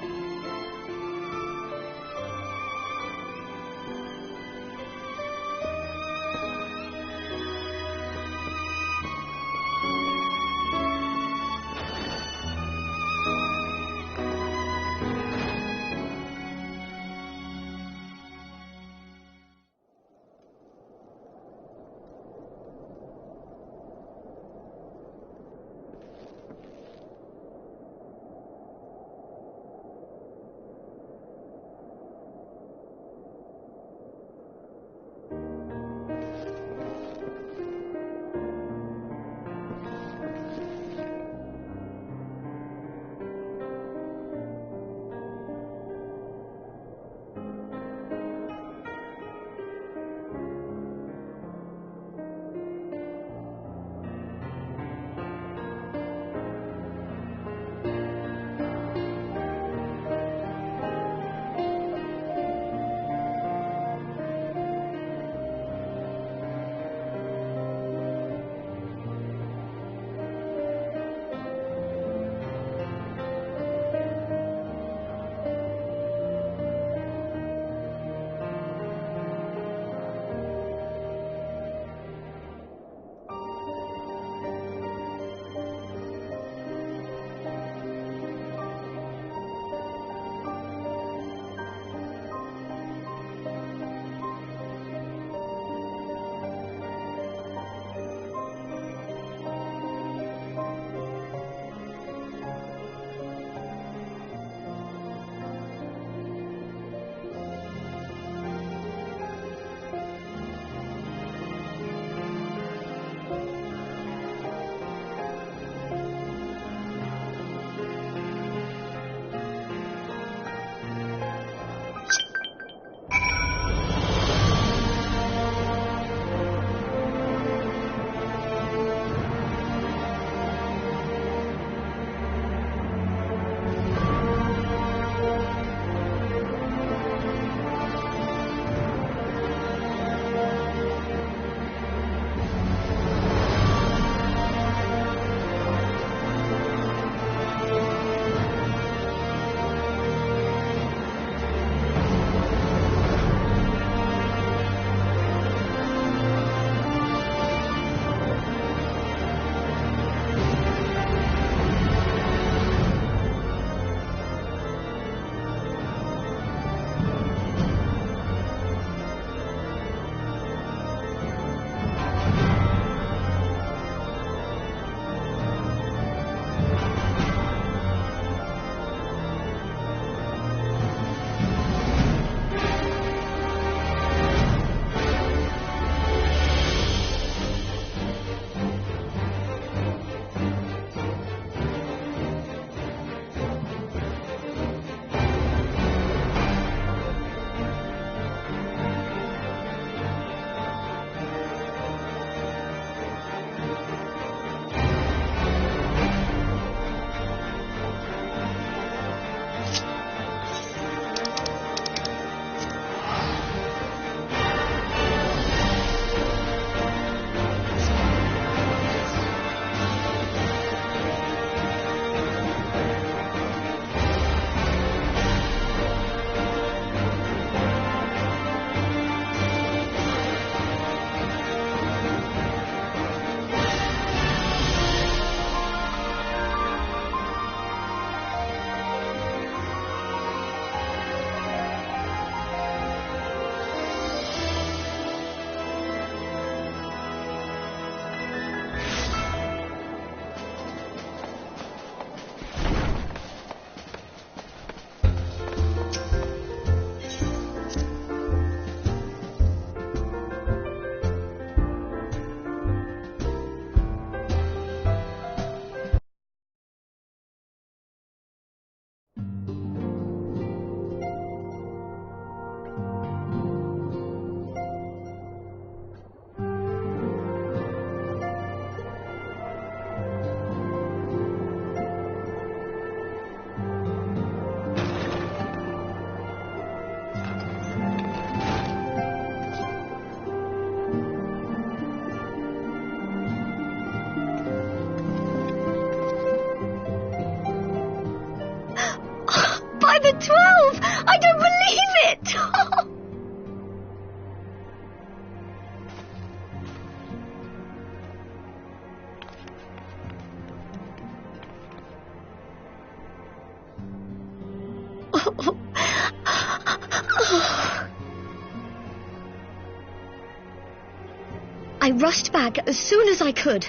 I rushed back as soon as I could.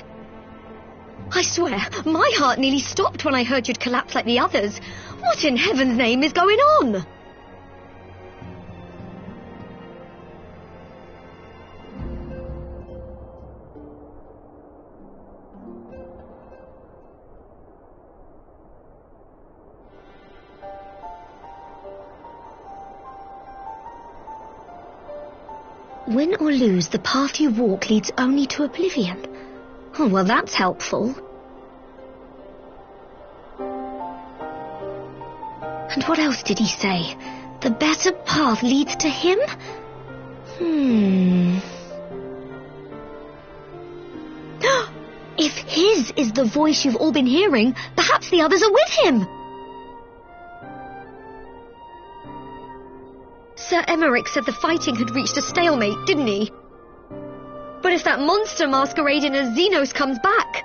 I swear, my heart nearly stopped when I heard you'd collapse like the others. What in heaven's name is going on? Win or lose, the path you walk leads only to oblivion. Oh, well, that's helpful. And what else did he say? The better path leads to him? If his is the voice you've all been hearing, perhaps the others are with him. Sir Emmerich said the fighting had reached a stalemate, didn't he? But if that monster masquerading as Xenos comes back...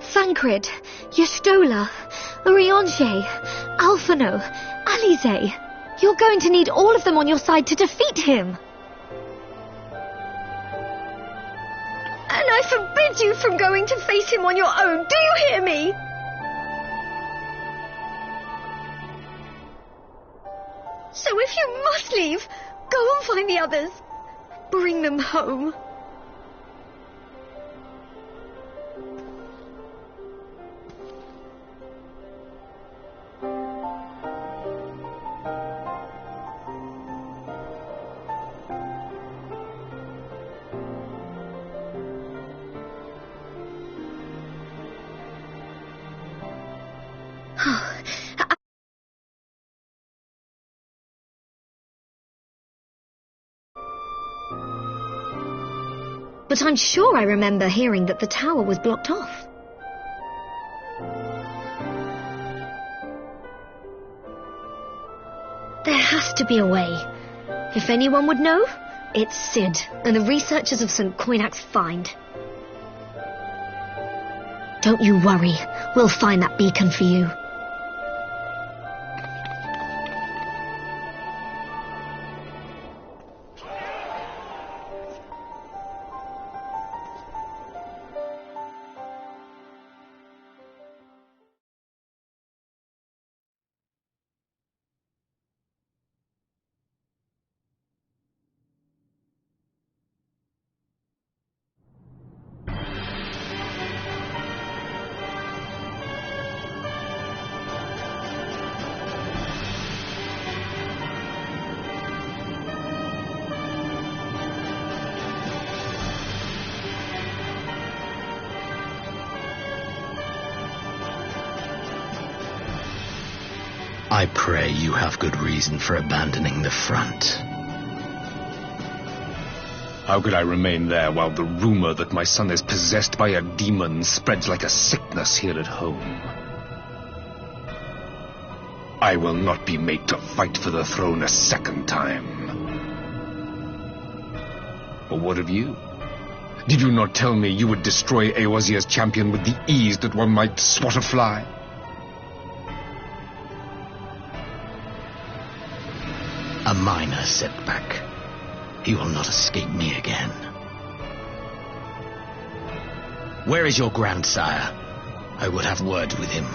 Thancred, Y'shtola, Urianger, Alphino, Alize. You're going to need all of them on your side to defeat him. And I forbid you from going to face him on your own, do you hear me? So if you must leave, go and find the others. Bring them home. But I'm sure I remember hearing that the tower was blocked off. There has to be a way. If anyone would know, it's Sid and the researchers of St. Coinac's find. Don't you worry, we'll find that beacon for you. I pray you have good reason for abandoning the front. How could I remain there while the rumor that my son is possessed by a demon spreads like a sickness here at home? I will not be made to fight for the throne a second time. But what of you? Did you not tell me you would destroy Eorzea's champion with the ease that one might swat a fly? A minor setback. He will not escape me again. Where is your grandsire? I would have word with him.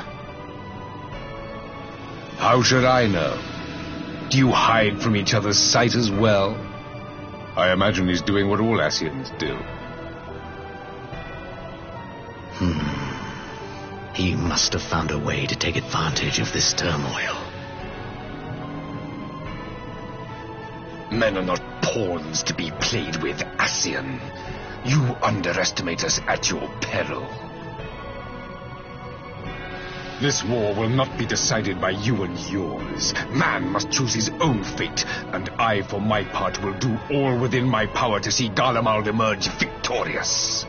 How should I know? Do you hide from each other's sight as well? I imagine he's doing what all Ascians do. He must have found a way to take advantage of this turmoil. Men are not pawns to be played with, Ascian. You underestimate us at your peril. This war will not be decided by you and yours. Man must choose his own fate, and I, for my part, will do all within my power to see Garlemald emerge victorious.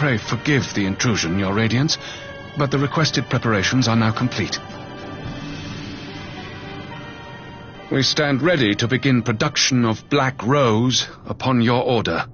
pray forgive the intrusion, Your Radiance, but the requested preparations are now complete. We stand ready to begin production of Black Rose upon your order.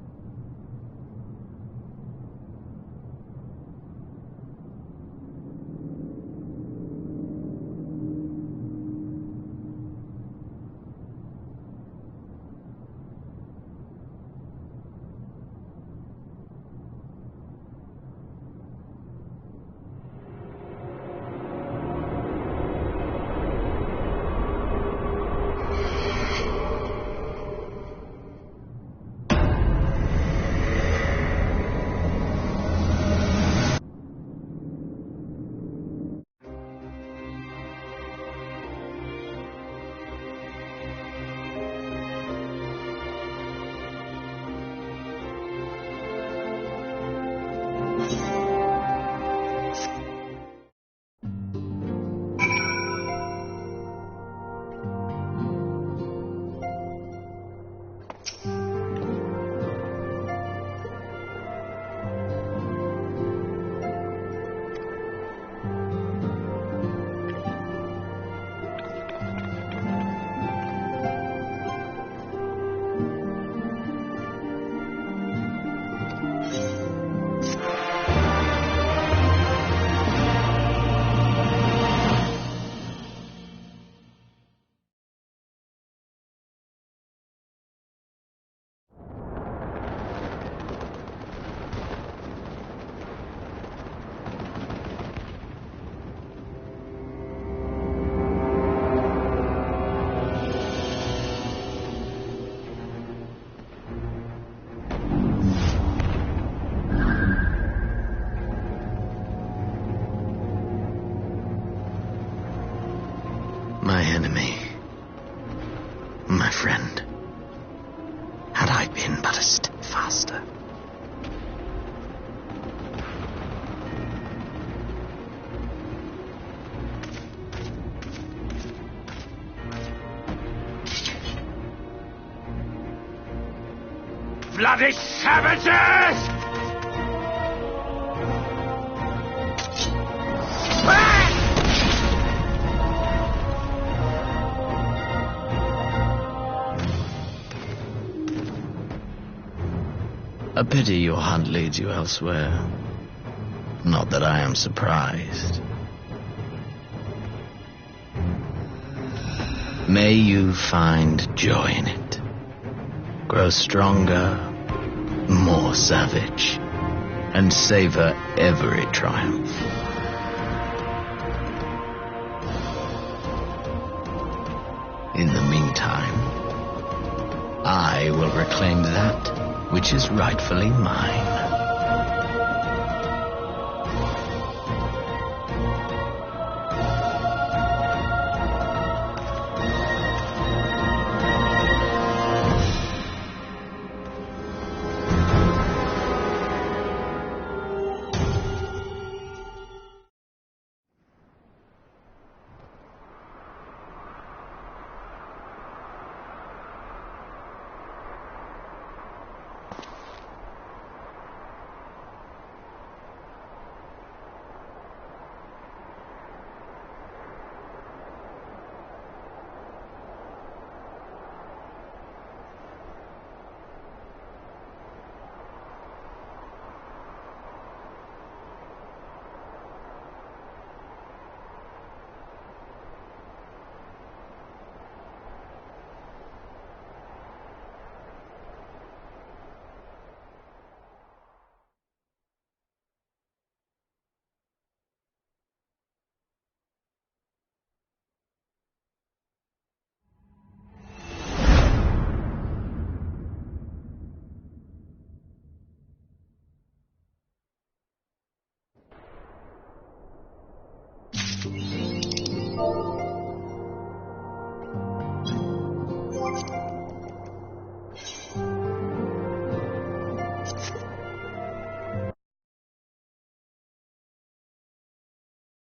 My enemy, my friend, had I been but a step faster. Bloody savages! A pity your hunt leads you elsewhere. Not that I am surprised. May you find joy in it. Grow stronger, more savage, and savor every triumph. In the meantime, I will reclaim that which is rightfully mine.